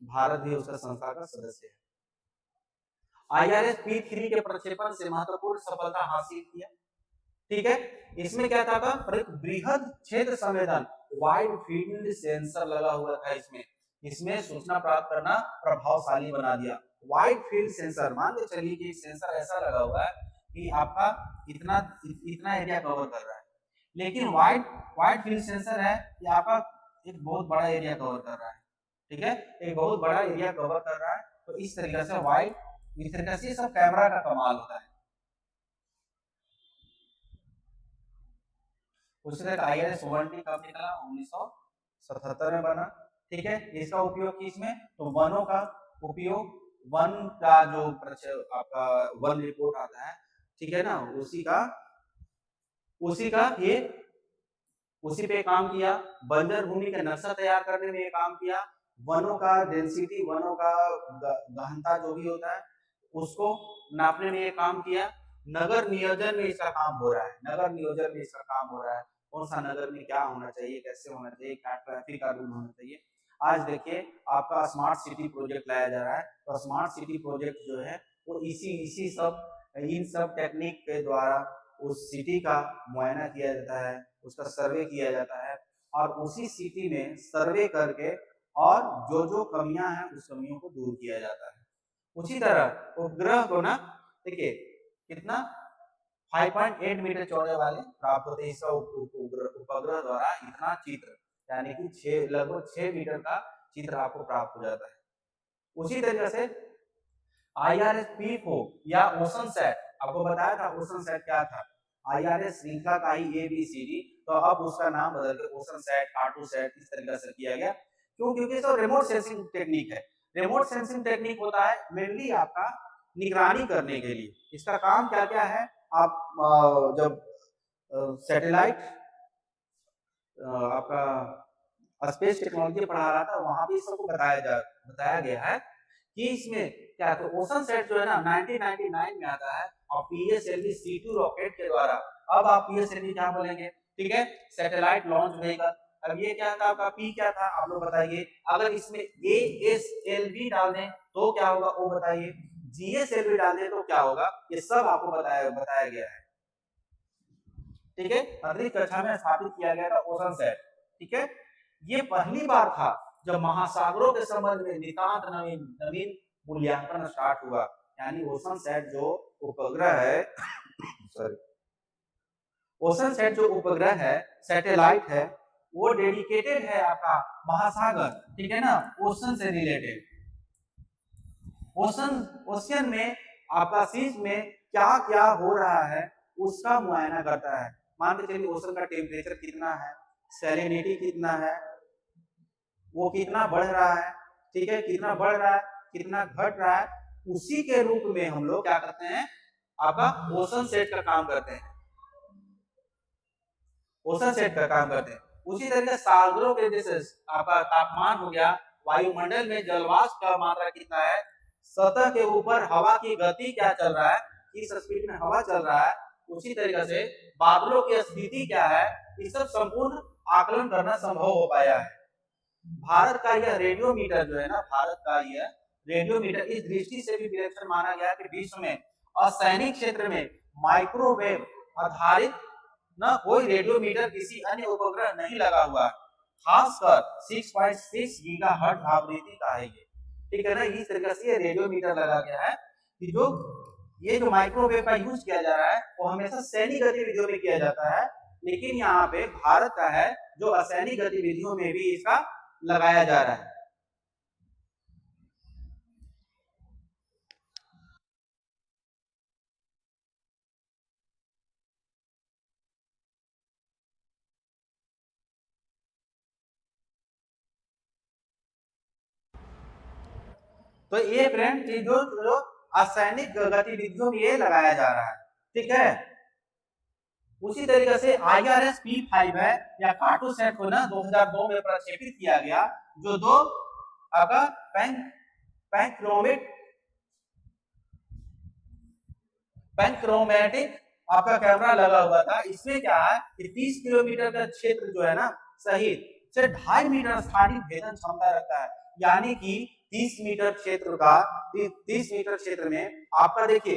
भारत भी उसका संस्था का सदस्य है। IRS-P3 के प्रक्षेपण से महत्वपूर्ण सफलता हासिल किया। ठीक है, इसमें क्या था, बृहद क्षेत्र संवेदन वाइड फील्ड सेंसर लगा हुआ था इसमें सूचना प्राप्त करना प्रभावशाली बना दिया। वाइड फील्ड सेंसर, मान के चलिए कि सेंसर ऐसा लगा हुआ है कि आपका इतना एरिया कवर कर रहा है, लेकिन वाइड फील्ड सेंसर है कि आपका एक बहुत बड़ा एरिया कवर कर रहा है। ठीक है, एक बहुत बड़ा एरिया कवर कर रहा है, तो इस तरीके से इस तरीके से सब कैमरा का कमाल होता है। उसी तरह IRS-1D कब निकला, 1977 में बना। ठीक है, इसका उपयोग किसमें, तो वनों का उपयोग, वन का जो आपका वन रिपोर्ट आता है, ठीक है ना, उसी पे काम किया। बंजर भूमि का नक्शा तैयार करने में काम किया। वनों का डेंसिटी, वनों का गहनता जो भी होता है उसको नापने में ये काम किया। नगर नियोजन में इसका काम हो रहा है, कौन सा नगर में क्या होना चाहिए, कैसे होना चाहिए, क्या ट्रैफिक का रूल होना चाहिए। आज देखिए आपका स्मार्ट सिटी प्रोजेक्ट लाया जा रहा है, तो स्मार्ट सिटी प्रोजेक्ट जो है वो इन सब टेक्निक के द्वारा उस सिटी का मुआयना किया जाता है, उसका सर्वे किया जाता है और उसी सिटी में सर्वे करके और जो कमियां हैं उस कमियों को दूर किया जाता है। उसी तरह उपग्रह को ना देखिए कितना 5.8 मीटर चौड़े वाले प्राप्त होते हैं। इसका उपग्रह द्वारा इतना चित्र, यानी कि लगभग 6 मीटर का चित्र आपको प्राप्त हो जाता है। उसी तरीके से IRS-P4 या ओशनसैट, आपको बताया था ओशनसैट क्या था, IRS श्रृंखला का ही ABCD, तो अब उसका नाम बदल के ओशनसैट, कार्टोसैट इस तरीके से किया गया। क्यों, क्योंकि इसका रिमोट सेंसिंग टेक्निक है। रिमोट सेंसिंग टेक्निक होता है मेनली आपका निगरानी करने के लिए। इसका काम क्या क्या है, आप जब सैटेलाइट आपका स्पेस टेक्नोलॉजी पढ़ा रहा था वहां भी सबको बताया गया है कि इसमें क्या, तो ओशनसैट जो है ना 1999 में आता है और PSLV C2 रॉकेट के द्वारा, अब आप PSLV क्या बोलेंगे, ठीक है, सैटेलाइट लॉन्च व्हीकल। अब ये क्या था आपका, P क्या था आप लोग बताइए। अगर इसमें ASLV डाल दें तो क्या होगा वो बताइए, GSLV डाल दें तो क्या होगा, ये सब आपको बताया गया है। ठीक है, अगली कक्षा में स्थापित किया गया था ओशनसैट। ठीक है, ये पहली बार था जब महासागरों के संबंध में नितांत नवीन मूल्यांकन स्टार्ट हुआ। यानी ओशनसैट जो उपग्रह है सॉरी, ओशनसेट जो उपग्रह है, सैटेलाइट है, वो डेडिकेटेड है आपका महासागर, ठीक है ना, ओशन से रिलेटेड। ओशन में आपका सीज में क्या क्या हो रहा है उसका मुआयना करता है। मान के चलिए ओशन का टेम्परेचर कितना है, सैलिनिटी कितना है, वो कितना बढ़ रहा है, ठीक है, कितना बढ़ रहा है, कितना घट रहा है, उसी के रूप में हम लोग क्या करते हैं, आपका ओशन सेट का काम करते हैं, ओशन सेट का काम करते हैं। उसी तरीके सागरों के जैसे आपका तापमान हो गया, वायुमंडल में जलवाष्प का मात्रा कितना है, सतह के ऊपर हवा की गति क्या चल रहा है, किस स्पीड में हवा चल रहा है, उसी तरीके से बादलों की स्थिति क्या है, इस सब संपूर्ण आकलन करना संभव हो पाया है। भारत का यह रेडियोमीटर जो है ना, भारत का यह रेडियोमीटर इस दृष्टि से भी विलक्षण माना गया कि विश्व में असैनिक क्षेत्र में माइक्रोवेव आधारित न कोई रेडियोमीटर किसी अन्य उपग्रह नहीं लगा हुआ, खासकर 6.6 गीगाहर्ट्ज आवृत्ति का है ये, ठीक है ना। इस तरीके से रेडियोमीटर लगा गया है कि जो ये जो माइक्रोवेव का यूज किया जा रहा है वो हमेशा सैनिक गतिविधियों में किया जाता है, लेकिन यहाँ पे भारत का है जो असैनिक गतिविधियों में भी इसका लगाया जा रहा है। तो ये फ्रेंड जो असैनिक गतिविधियों में ये लगाया जा रहा है, ठीक है। उसी तरीके से IRS P5 है या कार्टोसैट को ना 2002 में प्रक्षेपित किया गया, जो दो आपका पैनक्रोमेटिक आपका कैमरा लगा हुआ था। इसमें क्या है कि 30 किलोमीटर का क्षेत्र जो है ना सहित से 2.5 मीटर स्थानिक भेदन क्षमता रखता है, यानी कि 30 मीटर क्षेत्र में आपका देखिए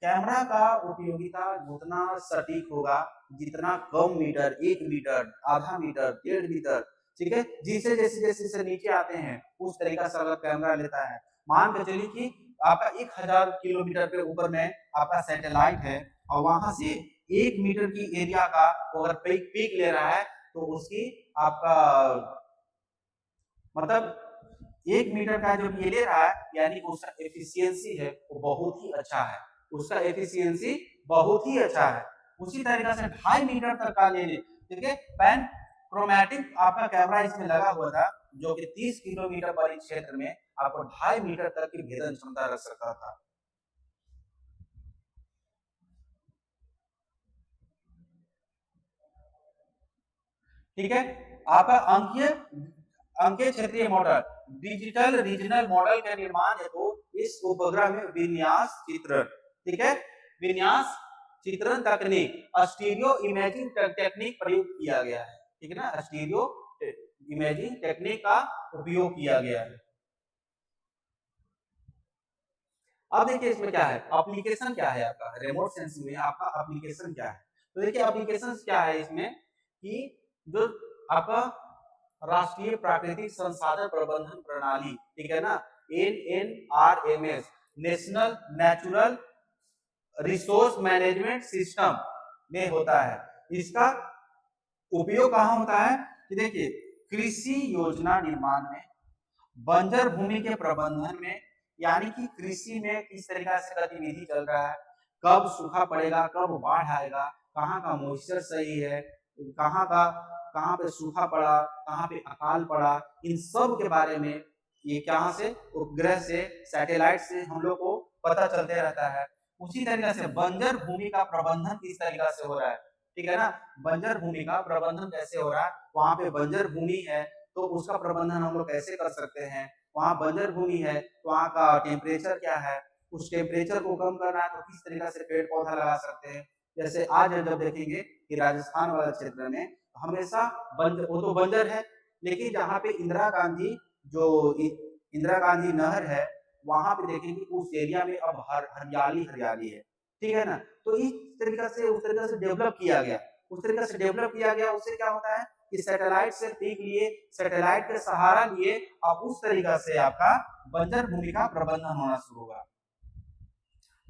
कैमरा का उपयोगिता उतना सटीक होगा जितना कम मीटर, 1 मीटर, आधा मीटर, 1.5 मीटर, ठीक है, जिसे जैसे नीचे आते हैं उस तरीका से अगर कैमरा लेता है। मान के चलिए कि आपका 1000 किलोमीटर के ऊपर में आपका सैटेलाइट है और वहां से 1 मीटर की एरिया का अगर पीक ले रहा है तो उसकी आपका मतलब 1 मीटर का जो ये ले रहा है, यानी उसका एफिशिएंसी है वो बहुत ही अच्छा है, उसका एफिशिएंसी बहुत ही अच्छा है। उसी तरीके से 2.5 मीटर तक का ले ले, ठीक है, पैन क्रोमैटिक आपका कैमरा इसमें लगा हुआ था जो कि 30 किलोमीटर परिधि क्षेत्र में आपको 2.5 मीटर तक की भेदन क्षमता रख सकता था। ठीक है, आपका अंकीय क्षेत्रीय मॉडल, डिजिटल रीजनल मॉडल के निर्माण हेतु इस उपग्रह में विन्यास चित्रण, ठीक है, विन्यास चित्रण तकनीक, स्टीरियो इमेजिंग टेक्निक प्रयोग किया गया है, ठीक है ना, स्टीरियो इमेजिंग टेक्निक का उपयोग किया गया है। अब देखिए इसमें क्या है, एप्लीकेशन क्या है आपका रिमोट सेंसिंग में, आपका एप्लीकेशन क्या है। तो देखिए एप्लीकेशन क्या है इसमें कि जो आपका राष्ट्रीय प्राकृतिक संसाधन प्रबंधन प्रणाली, ठीक है ना, NNRMS, national natural resource management system में होता है। इसका उपयोग कहाँ होता है कि देखिए कृषि योजना निर्माण में, बंजर भूमि के प्रबंधन में, यानी कि कृषि में किस तरीके से गतिविधि चल रहा है, कब सूखा पड़ेगा, कब बाढ़ आएगा, कहाँ का मॉइस्चर सही है, कहाँ पे सूखा पड़ा, कहाँ पे अकाल पड़ा, इन सब के बारे में ये कहाँ से उपग्रह से सैटेलाइट से हम लोग को पता चलते रहता है। उसी तरीके से बंजर भूमि का प्रबंधन किस तरीके से हो रहा है, ठीक है ना, बंजर भूमि का प्रबंधन कैसे हो रहा है, वहां पे बंजर भूमि है तो उसका प्रबंधन हम लोग कैसे कर सकते हैं, वहां बंजर भूमि है तो वहां का टेम्परेचर क्या है, उस टेम्परेचर को कम करना है तो किस तरीके से पेड़ पौधा लगा सकते हैं। जैसे आज जब देखेंगे कि राजस्थान वाला क्षेत्र में हमेशा बंजर, वो तो बंजर है, लेकिन जहाँ पे इंदिरा गांधी नहर है वहां पे देखेंगे उस एरिया में अब हरियाली है, ठीक है ना। तो इस तरीके से उस तरीके से डेवलप किया गया, उससे क्या होता है कि सैटेलाइट से पीक लिए, सैटेलाइट के सहारा लिए अब उस तरीका से आपका बंजर भूमि का प्रबंधन होना शुरू होगा।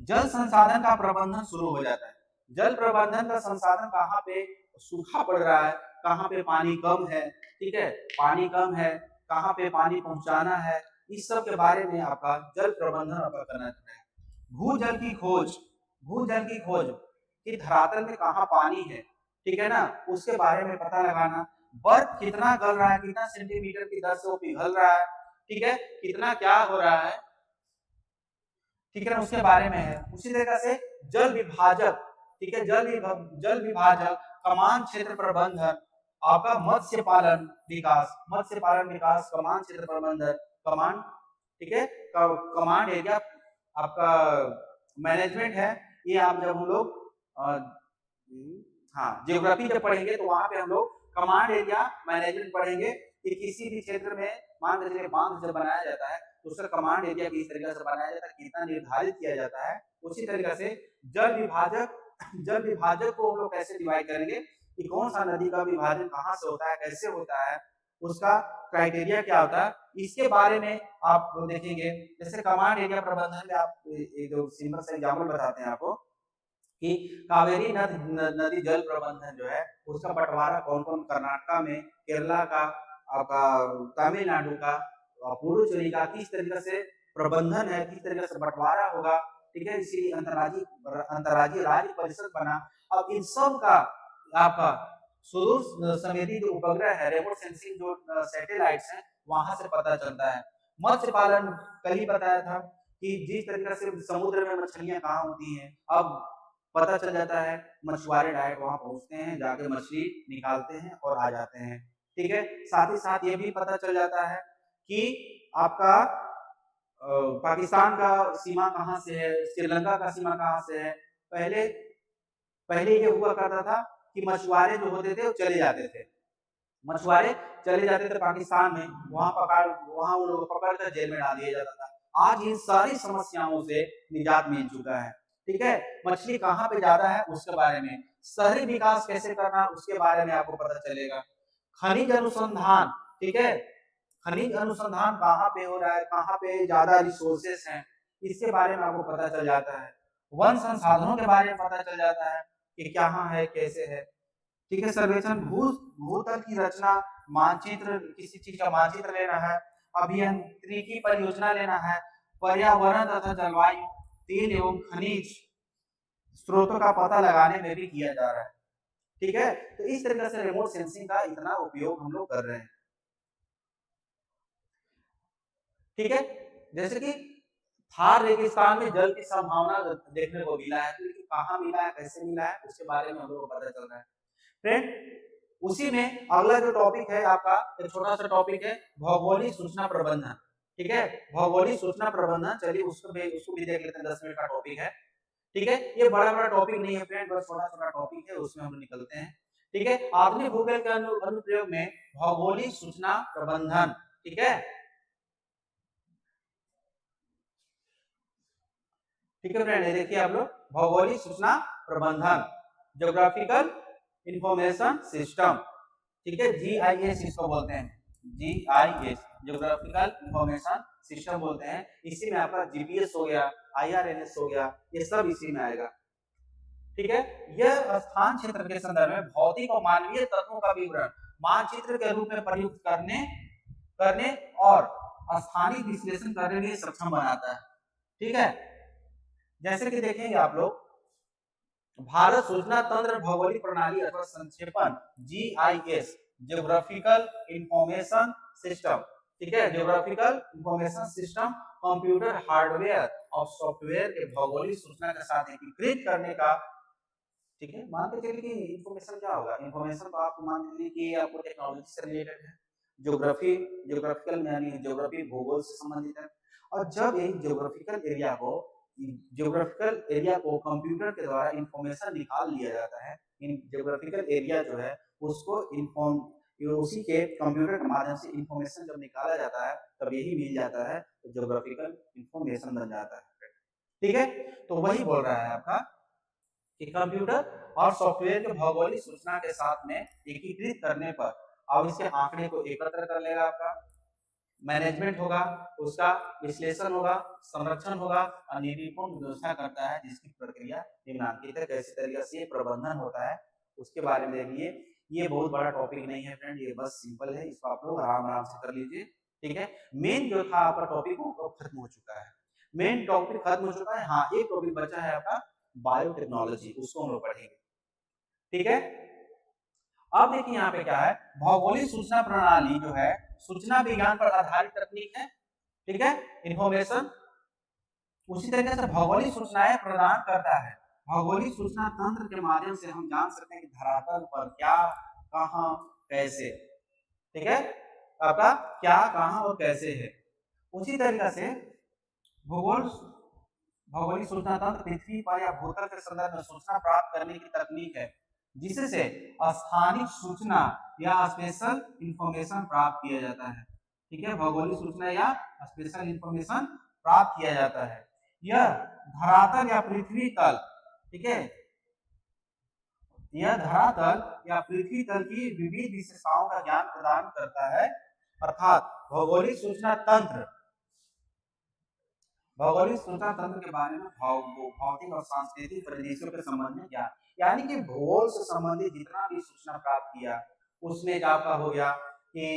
जल संसाधन का प्रबंधन शुरू हो जाता है। जल प्रबंधन का संसाधन कहाँ पे सूखा पड़ रहा है, कहाँ पे पानी कम है, ठीक है, पानी कम है, कहाँ पे पानी पहुंचाना है, इस सब के बारे में आपका जल प्रबंधन आपका करना है। भूजल की खोज, भूजल की खोज कि धरातल में कहाँ पानी है, ठीक है ना, उसके बारे में पता लगाना। बर्फ कितना गल रहा है, कितना सेंटीमीटर की दर से वो पिघल रहा है, ठीक है, कितना क्या हो रहा है, ठीक है ना, उसके बारे में है। उसी तरीके से जल विभाजक, ठीक है, जल विभाजक, कमान क्षेत्र प्रबंधन, आपका मत्स्य पालन विकास, मत्स्य पालन विकास, कमान क्षेत्र प्रबंधन, कमान, ठीक है, कमांड एरिया आपका मैनेजमेंट है। ये आप जब हम लोग हाँ ज्योग्राफी जब पढ़ेंगे तो वहां पे हम लोग कमांड एरिया मैनेजमेंट पढ़ेंगे कि किसी भी क्षेत्र में मान के चलिए बांध जब बनाया जाता है तो उसका कमांड एरिया किस तरीके से बनाया जाता है, कितना निर्धारित किया जाता है। उसी तरीके से जल विभाजक, जल विभाजक को हम लोग कैसे डिवाइड करेंगे कि कौन सा नदी का विभाजन कहाँ से होता है, कैसे होता है, उसका क्राइटेरिया क्या होता है, इसके बारे में आप देखेंगे। जैसे कमांड एरिया प्रबंधन में आप एक सिंपल सा एग्जाम्पल बताते हैं आपको कि कावेरी नदी जल प्रबंधन जो है उसका बंटवारा कौन कौन, कर्नाटका में, केरला का, आपका तमिलनाडु का, पुडुचेरी का, किस तरीके से प्रबंधन है, किस तरीके से बंटवारा होगा, ठीक है, इसीलिए अंतर्राज्यीय राज्य परिषद बना। अब इन सब का आपका सुदूर समिति जो उपग्रह है, रिमोट सेंसिंग जो सैटेलाइट्स हैं, वहां से पता चलता है। मत्स्य पालन कल ही बताया था कि जिस तरीके से समुद्र में मछलियां कहाँ होती हैं, अब पता चल जाता है, मछुआरे डायरेक्ट वहां पहुंचते हैं, जाके मछली निकालते हैं और आ जाते हैं, ठीक है। साथ ही साथ ये भी पता चल जाता है कि आपका पाकिस्तान का सीमा कहाँ से है, श्रीलंका का सीमा कहाँ से है। पहले पहले ये हुआ करता था कि मछुआरे जो होते थे वो चले जाते थे, मछुआरे चले जाते थे पाकिस्तान में, वहां उन लोगों को पकड़ कर जेल में डाल दिया जाता था। आज इन सारी समस्याओं से निजात मिल चुका है, ठीक है। मछली कहाँ पे ज्यादा है उसके बारे में, शहरी विकास कैसे करना उसके बारे में आपको पता चलेगा। खनिज अनुसंधान, ठीक है, खनिज अनुसंधान कहाँ पे हो रहा है, कहाँ पे ज्यादा रिसोर्सेस हैं, इसके बारे में आपको पता चल जाता है। वन संसाधनों के बारे में पता चल जाता है कि कहाँ है, कैसे है, ठीक है। सर्वेक्षण, भूतल की रचना, मानचित्र, किसी चीज का मानचित्र लेना है, अभियांत्रिकी परियोजना लेना है, पर्यावरण तथा जलवायु, तेल एवं खनिज स्रोतों का पता लगाने में भी किया जा रहा है, ठीक है। तो इस तरीके से रिमोट सेंसिंग का इतना उपयोग हम लोग कर रहे हैं, ठीक है। जैसे कि थार रेगिस्तान में जल की संभावना देखने को मिला है, तो कहाँ मिला है, कैसे मिला है, उसके बारे में हम लोग को पता चल रहा है। फ्रेंड, उसी में अगला जो टॉपिक है आपका, एक छोटा सा टॉपिक है भौगोलिक सूचना प्रबंधन, ठीक है, भौगोलिक सूचना प्रबंधन। चलिए उसको भी देख लेते हैं, 10 मिनट का टॉपिक है, ठीक है। ये बड़ा बड़ा टॉपिक नहीं है फ्रेंड, बस छोटा छोटा टॉपिक है, उसमें हम निकलते हैं, ठीक है। आधुनिक भूगोल के अनुप्रयोग में भौगोलिक सूचना प्रबंधन, ठीक है, ठीक है फ्रेंड। देखिए आप लोग, भौगोलिक सूचना प्रबंधन, ज्योग्राफिकल इंफॉर्मेशन सिस्टम, ठीक है, जीआईएस इसको बोलते हैं, जीआईएस ज्योग्राफिकल इंफॉर्मेशन सिस्टम बोलते हैं। इसी में आपका जीपीएस हो गया, आईआरएनएस हो गया, ये सब इसी में आएगा, ठीक है। यह स्थान क्षेत्र के संदर्भ में भौतिक और मानवीय तत्वों का विवरण मानचित्र के रूप में प्रयुक्त करने करने और स्थानिक विश्लेषण करने में सक्षम बनाता है, ठीक है। जैसे कि देखेंगे आप लोग, भारत सूचना तंत्र भौगोलिक प्रणाली अथवा संक्षेपण जीआईएस, ज्योग्राफिकल इंफॉर्मेशन सिस्टम, ठीक है, geographical information system computer hardware और सॉफ्टवेयर के भौगोलिक सूचना के साथ एकीकृत करने का, ठीक है। मान के चलिए कि इंफॉर्मेशन क्या होगा, इंफॉर्मेशन तो आप मान लीजिए कि आपको टेक्नोलॉजी से रिलेटेड है, ज्योग्राफी, ज्योग्राफिकल यानी ज्योग्राफी भूगोल से संबंधित है। और जब एक ज्योग्राफिकल एरिया को कंप्यूटर के द्वारा इंफॉर्मेशन निकाल लिया जाता है, इन ज्योग्राफिकल एरिया जो है उसको इन्फॉर्म, उसी के कंप्यूटर के माध्यम से इंफॉर्मेशन जब निकाला जाता है तब यही मिल जाता है, तो ज्योग्राफिकल इंफॉर्मेशन बन जाता है, ठीक है। तो वही बोल रहा है आपका कि कंप्यूटर और सॉफ्टवेयर के भौगोलिक सूचना के साथ में एकीकृत करने पर अब इसके आंकड़े को एकत्र कर लेगा आपका, मैनेजमेंट होगा, उसका विश्लेषण होगा, संरक्षण होगा और नीतिपूर्ण व्यवस्था करता है, जिसकी प्रक्रिया निम्नलिखित है। कैसे तरीके से प्रबंधन होता है उसके बारे में देखिए। ये बहुत बड़ा टॉपिक नहीं है फ्रेंड, ये बस सिंपल है, इसको आप लोग आराम आराम से कर लीजिए। ठीक है, मेन जो था आपका टॉपिक वो खत्म हो चुका है, मेन टॉपिक खत्म हो चुका है। हाँ, एक टॉपिक बचा है आपका बायोटेक्नोलॉजी, उसको हम लोग पढ़ेंगे। ठीक है, अब देखिए यहाँ पे क्या है, भौगोलिक सूचना प्रणाली जो है सूचना विज्ञान पर आधारित तकनीक है। ठीक है, इंफॉर्मेशन उसी तरीके से भौगोलिक सूचनाएं प्रदान करता है। भौगोलिक सूचना तंत्र के माध्यम से हम जान सकते हैं कि धरातल पर क्या, कहां, कैसे। ठीक है, आपका क्या, कहां और कैसे है। उसी तरीके से भूगोल भौगोलिक सूचना तंत्र पृथ्वी पर या भूतल के संदर्भ में सूचना प्राप्त करने की तकनीक है, जिससे स्थानिक सूचना या स्पेशल इंफॉर्मेशन प्राप्त किया जाता है। ठीक है, भौगोलिक सूचना या स्पेशल इंफॉर्मेशन प्राप्त किया जाता है। यह धरातल या पृथ्वी तल, ठीक है, यह धरातल या पृथ्वी तल की विविध विशेषताओं का ज्ञान प्रदान करता है। अर्थात भौगोलिक सूचना तंत्र भौगोलिक सूचना तंत्र के बारे में भौतिक और सांस्कृतिक परिदृश्यों के संबंध में ज्ञान, यानी कि भूगोल से संबंधित जितना भी सूचना प्राप्त किया उसमें आपका हो गया कि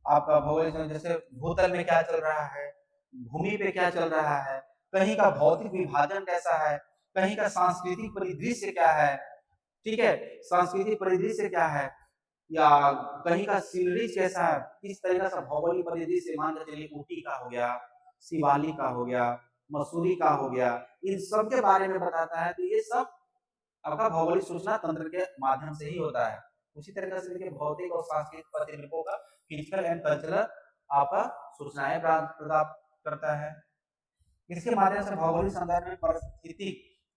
आपका भौगोलिक, जैसे भूतल में क्या चल रहा है, भूमि पे क्या चल रहा है, कहीं का भौतिक विभाजन कैसा है, कहीं का सांस्कृतिक परिदृश्य क्या है। ठीक है, सांस्कृतिक परिदृश्य क्या है, या कहीं का सीनरी कैसा है, किस तरीके से भौगोलिक परिदृश्य, मान के चलिए ऊटी का हो गया, शिवालिक का हो गया, मसूरी का हो गया, इन सब के बारे में बताता है। तो ये सब आपका भौगोलिक सूचना तंत्र के माध्यम से ही होता है। उसी तरीके से देखिए भौतिक और सांस्कृतिक प्रतिरूपों का फिजिकल एंड कल्चरल आपका सूचनाएं प्राप्त करता है। इसके माध्यम से भौगोलिक संदर्भ में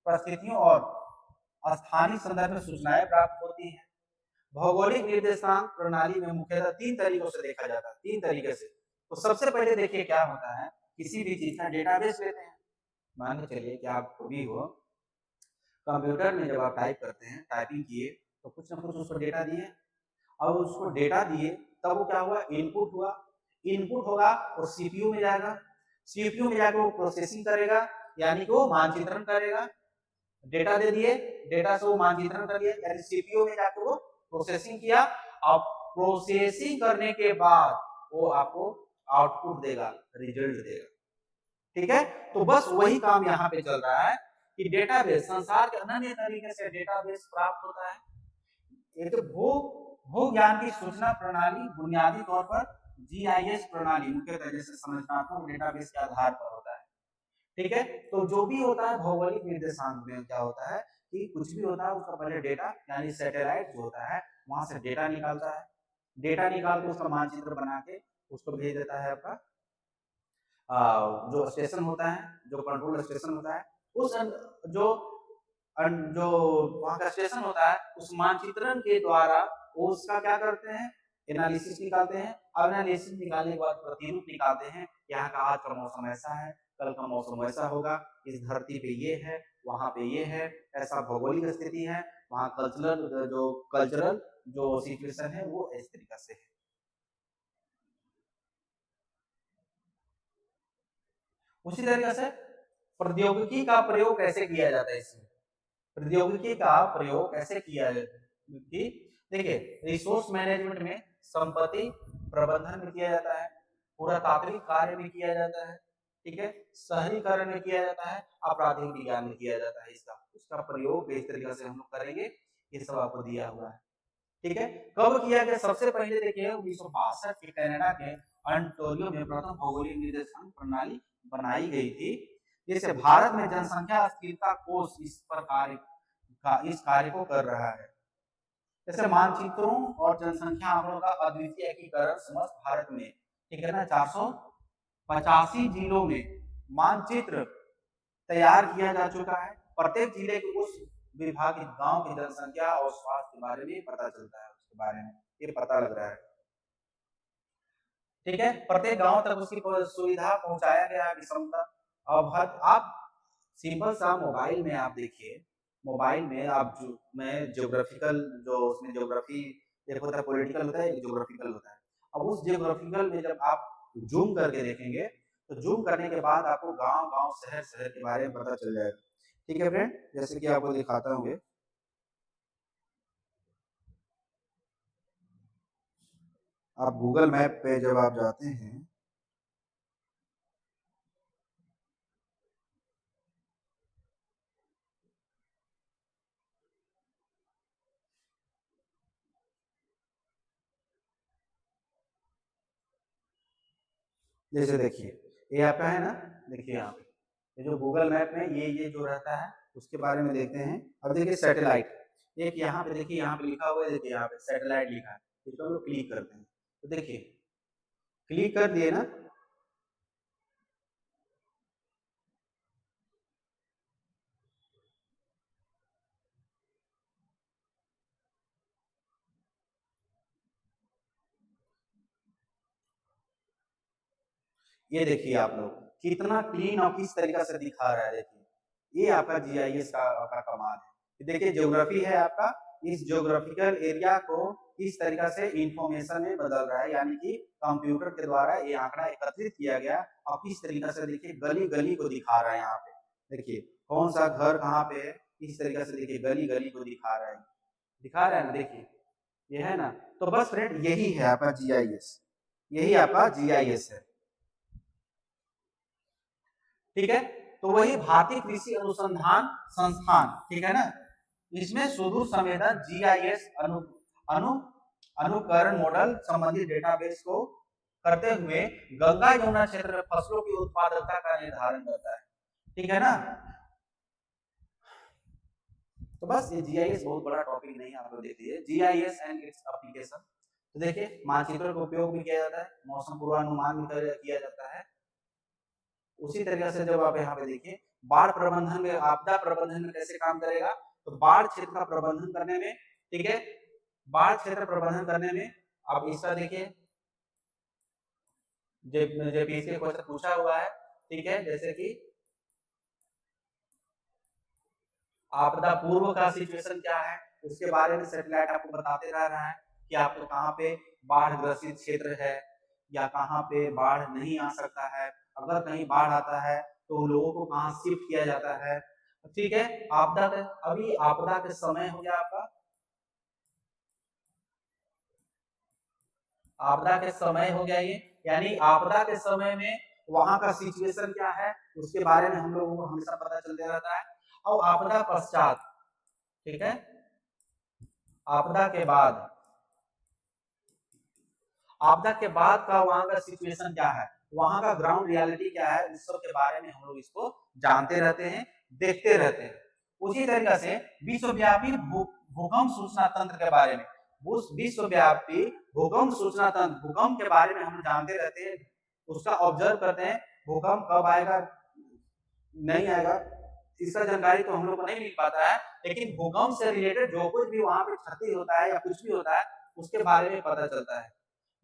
परिस्थितियों और स्थानीय संदर्भ में सूचनाएं प्राप्त होती हैं। भौगोलिक निर्देशांक प्रणाली में मुख्यतः 3 तरीकों से देखा जाता है, 3 तरीके से। तो सबसे पहले देखिए क्या होता है, किसी भी चीज का डेटाबेस लेते हैं। मान के चलिए कि आप भी हो, कंप्यूटर में जब आप टाइप करते हैं, टाइपिंग किए तो कुछ ना कुछ उसको डेटा दिए, और उसको डेटा दिए तब वो क्या हुआ, इनपुट हुआ, इनपुट होगा और सीपीयू में जाएगा, सीपीयू में जाकर वो प्रोसेसिंग करेगा, यानी कि वो मानचित्रण करेगा। डेटा दे दिए, डेटा से वो मानचित्रण कर दिया, यानी सीपीयू में जाकर वो प्रोसेसिंग किया। अब प्रोसेसिंग करने के बाद वो आपको आउटपुट देगा, रिजल्ट देगा। ठीक है, तो बस वही काम यहाँ पे चल रहा है कि डेटाबेस, संसार के अनन्य तरीके से डेटाबेस प्राप्त होता है। एक भू ज्ञान की सूचना प्रणाली बुनियादी तौर पर जीआईएस प्रणाली मुख्यतः जैसे संरचनात्मक डेटाबेस के आधार पर होता है। ठीक है, तो जो भी होता है भौगोलिक निर्देशांक में क्या होता है कि कुछ भी होता है उसका पहले डेटा, यानी सैटेलाइट जो होता है वहां से डेटा निकालता है, डेटा निकाल के उसका मानचित्र बना के उसको भेज देता है आपका जो स्टेशन होता है, जो कंट्रोल स्टेशन होता है, उस जो जो वहां का स्टेशन होता है, उस मानचित्रण के द्वारा उसका क्या करते हैं, एनालिसिस निकालते हैं। अब एनालिसिस निकालने के बाद प्रतिरूप निकालते हैं, यहाँ का आज का मौसम ऐसा है, कल का मौसम वैसा होगा, इस धरती पे ये है, वहां पे ये है, ऐसा भौगोलिक स्थिति है, वहां कल्चरल जो सिचुएशन है वो इस तरीके से है। उसी तरीके से प्रौद्योगिकी का प्रयोग कैसे किया जाता है, इसमें प्रौद्योगिकी का प्रयोग कैसे किया जाता है, देखिए रिसोर्स मैनेजमेंट में, संपत्ति प्रबंधन में किया जाता है, पुरातात्विक कार्य में किया जाता है, ठीक है, शहरीकरण में किया जाता है, आपराधिक विज्ञान में किया जाता है। उसका प्रयोग इस तरीके से हम लोग करेंगे, ये सब आपको दिया हुआ है। ठीक है, कब किया गया, सबसे पहले देखिए 1962 के कनाडा के ओंटारियो में प्रथम भौगोलिक निर्देशांक प्रणाली बनाई गई थी, जिसे भारत में जनसंख्या स्थिरता कोष इस कार्य को कर रहा है। जैसे मानचित्रों और जनसंख्या आंकड़ों का अद्वितीय एकीकरण समस्त भारत में, ठीक है ना, 485 जिलों में मानचित्र तैयार किया जा चुका है। प्रत्येक जिले के उस विभागित गांव की जनसंख्या और स्वास्थ्य के बारे में पता चलता है, उसके बारे में ये पता लग रहा है। ठीक है, प्रत्येक गांव तक उसकी सुविधा पहुंचाया गया है, विषमता। अब आप सिंपल सा मोबाइल में आप देखिए, मोबाइल में आप ज्योग्राफिकल, जो उसमें ज्योग्राफी एक होता है, पॉलिटिकल होता है, एक ज्योग्राफिकल होता है। अब उस ज्योग्राफिकल में जब आप जूम करके देखेंगे तो जूम करने के बाद आपको गांव गांव शहर शहर के बारे में पता चल जाएगा। ठीक है फ्रेंड, जैसे कि आपको दिखाता हूँ, आप गूगल मैप पे जब आप जाते हैं जैसे देखिए ये आपका है ना, देखिए यहाँ पे ये जो गूगल मैप में ये जो रहता है उसके बारे में देखते हैं। अब देखिए सैटेलाइट, एक यहाँ पे देखिए, यहाँ पे लिखा हुआ है, देखिए यहाँ पे सैटेलाइट लिखा है, इस पर हम लोग क्लिक करते हैं तो देखिए क्लिक कर दिए ना, ये देखिए आप लोग कितना क्लीन और किस तरीका से दिखा रहा है। देखिए ये आपका जीआईएस का आपका कमाल है। देखिए ज्योग्राफी है आपका, इस ज्योग्राफिकल एरिया को किस तरीका से इंफॉर्मेशन में बदल रहा है, यानी कि कंप्यूटर के द्वारा ये आंकड़ा एकत्रित किया गया और किस तरीका से देखिए गली गली को दिखा रहा है। यहाँ पे देखिए कौन सा घर कहाँ पे है, किस तरीका से देखिए गली गली को दिखा रहा है ना, देखिए ये है ना। तो बस फ्रेंड यही है आपका जीआईएस, यही आपका जीआईएस है। ठीक है, तो वही भारतीय कृषि अनुसंधान संस्थान, ठीक है ना, इसमें सुदूर संवेदन जीआईएस अनु अनुकरण मॉडल संबंधी डेटाबेस को करते हुए गंगा यमुना क्षेत्र में फसलों की उत्पादकता का निर्धारण करता है। ठीक है ना, तो बस ये जीआईएस बहुत बड़ा टॉपिक नहीं है, आप लोग देखिए जीआईएस एंड इट्स एप्लीकेशन। तो देखिए मानचित्रों का उपयोग भी किया जाता है, मौसम पूर्वानुमान भी किया जाता है। उसी तरीके से जब आप यहाँ पे देखिए बाढ़ प्रबंधन में, आपदा प्रबंधन में कैसे काम करेगा, तो बाढ़ क्षेत्र का प्रबंधन करने में, ठीक है, बाढ़ क्षेत्र प्रबंधन करने में आप इसका देखिए जेपीएससी क्वेश्चन पूछा हुआ है। ठीक है, जैसे कि आपदा पूर्व का सिचुएशन क्या है उसके बारे में सैटेलाइट आपको बताते रह रहा है कि आपको कहाँ पे बाढ़ ग्रसित क्षेत्र है या कहाँ पे बाढ़ नहीं आ सकता है, अगर कहीं बाढ़ आता है तो लोगों को कहाँ शिफ्ट किया जाता है। ठीक है, आपदा के अभी आपदा के समय हो गया आपका, आपदा के समय हो गया ये, यानी आपदा के समय में वहां का सिचुएशन क्या है उसके बारे में हम लोगों को हमेशा पता चलते रहता है। और आपदा पश्चात, ठीक है, आपदा के बाद, आपदा के बाद का वहां का सिचुएशन क्या है, वहां का ग्राउंड रियलिटी क्या है, उस सब के बारे में हम लोग इसको जानते रहते हैं, देखते रहते हैं। उसी तरीके से विश्वव्यापी भूकंप सूचना तंत्र के बारे में, विश्वव्यापी भूकंप सूचना तंत्र, भूकंप के बारे में हम जानते रहते हैं, उसका ऑब्जर्व करते हैं, भूकंप कब आएगा नहीं आएगा इसका जानकारी तो हम लोग को नहीं मिल पाता है, लेकिन भूकंप से रिलेटेड जो कुछ भी वहां पे क्षति होता है या कुछ भी होता है उसके बारे में पता चलता है।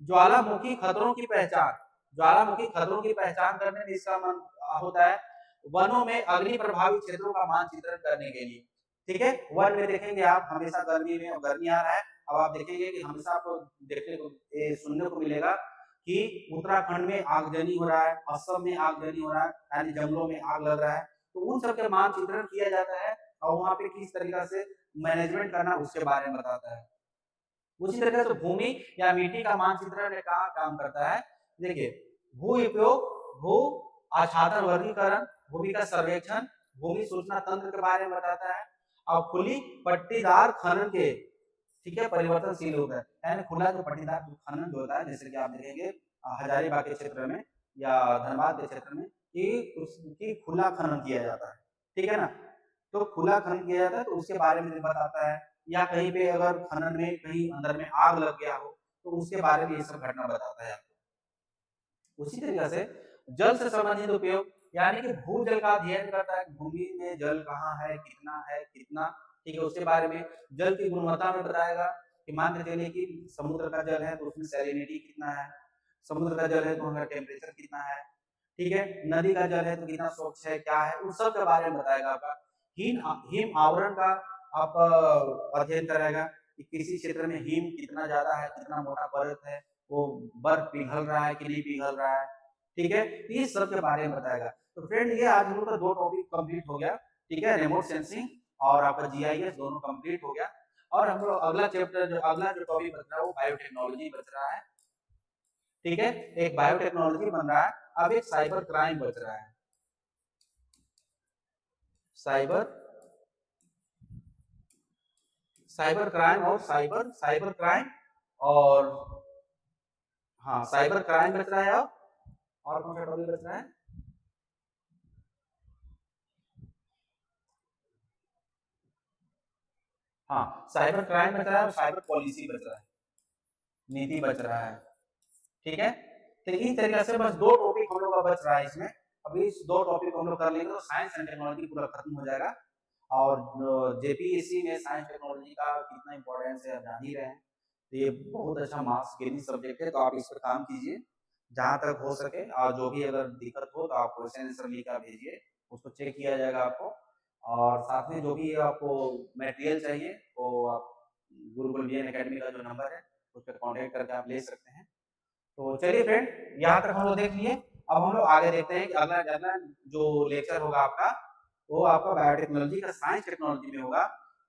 ज्वालामुखी खतरों की पहचान, ज्वालामुखी खतरों की पहचान करने में इसका मन होता है वनों में अग्नि प्रभावित क्षेत्रों का मानचित्रण करने के लिए। ठीक है, वन में देखेंगे आप हमेशा गर्मी में, गर्मी आ रहा है, अब आप देखेंगे कि हमेशा आपको देखने को सुनने को मिलेगा कि उत्तराखंड में आगजनी हो रहा है, असम में आगजनी हो रहा है, यानी जंगलों में आग लग रहा है, तो उन सब के मानचित्रण किया जाता है और वहां पे किस तरीका से मैनेजमेंट करना उसके बारे में बताता है। उसी तरह से भूमि या मिट्टी का मानचित्रण में कहाँ काम करता है, देखिए भू उपयोग, भू आच्छादन वर्गीकरण, भूमि का सर्वेक्षण, भूमि सूचना तंत्र के बारे में बताता है, और खुली पट्टीदार खनन के, ठीक है, परिवर्तनशील होता है, यानी खुला जो पट्टीदार खनन जो होता है, जैसे कि आप देखेंगे हजारीबाग के क्षेत्र में या धनबाद के क्षेत्र में कि उसकी खुला खनन किया जाता है। ठीक है ना, तो खुला खनन किया जाता है तो उसके बारे में बताता है, या कहीं पे अगर खनन में कहीं अंदर में आग लग गया हो तो उसके बारे में ये सब घटना बताता है आपको। उसी तरीके से जल से संबंधित उपयोग, यानी कि भूजल का अध्ययन करता है, भूमि में जल कहाँ है, कितना, ठीक है, उसके बारे में जल की गुणवत्ता में बताएगा कि मान के चलिए कि समुद्र का जल है तो उसमें सैलिनिटी कितना है, समुद्र का जल है तो उसका टेम्परेचर कितना है, ठीक है, नदी का जल है तो कितना स्वच्छ है, क्या है, उन सब के बारे में बताएगा आपका। हिम आवरण का आप अध्ययन कराएगा कि किसी क्षेत्र में हिम कितना ज्यादा है, कितना मोटा परत है, वो बर्फ पिघल रहा है कि नहीं पिघल रहा है, ठीक है, तो ये सब के बारे में बताएगा। तो फ्रेंड ये आज हम लोग का 2 टॉपिक कंप्लीट हो गया, ठीक है, रिमोट सेंसिंग और आपका जीआईएस दोनों कंप्लीट हो गया। और हम लोग अगला जो टॉपिक बच रहा है वो बायोटेक्नोलॉजी बच रहा है, ठीक है, एक बायोटेक्नोलॉजी बन रहा है, अब एक साइबर क्राइम बच रहा है, साइबर साइबर क्राइम और साइबर क्राइम और हाँ साइबर क्राइम बच रहा है। अब और कौन सा टॉपिक बच रहा है? हाँ साइबर क्राइम बच रहा है और साइबर पॉलिसी बच रहा है, नीति बच रहा है, ठीक है। तो इस तरीके से बस 2 टॉपिक हम लोग का बच रहा है इसमें। अभी इस 2 टॉपिक को हम लोग कर लेंगे तो साइंस एंड टेक्नोलॉजी पूरा खत्म हो जाएगा। और जेपीएससी में साइंस टेक्नोलॉजी का कितना इंपॉर्टेंस है आप जान ही रहे हैं। तो ये बहुत अच्छा मार्क्स गेनिंग सब्जेक्ट है, तो आप इस पर काम कीजिए जहाँ तक हो सके। और जो भी अगर दिक्कत हो तो आप क्वेश्चन आंसर लिख कर भेजिए, उसको चेक किया जाएगा आपको। और साथ में जो भी आपको मटेरियल चाहिए वो आप गुरुकुल वीएन एकेडमी का जो नंबर है उस पर कॉन्टेक्ट करके आप ले सकते हैं। तो चलिए फ्रेंड, यहाँ तक हम लोग देख लिए। अब हम लोग आगे देखते हैं कि अगला अगला जो लेक्चर होगा आपका वो आपका बायोटेक्नोलॉजी का साइंस टेक्नोलॉजी में होगा,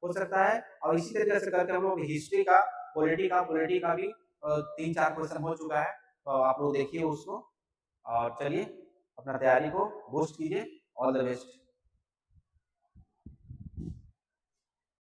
हो सकता है। और इसी तरीके से करके हम लोग हिस्ट्री का पॉलिटी का भी 3-4 क्वेश्चन हो चुका है, तो आप लोग देखिए उसको। और चलिए अपना तैयारी को बूस्ट कीजिए। All the best.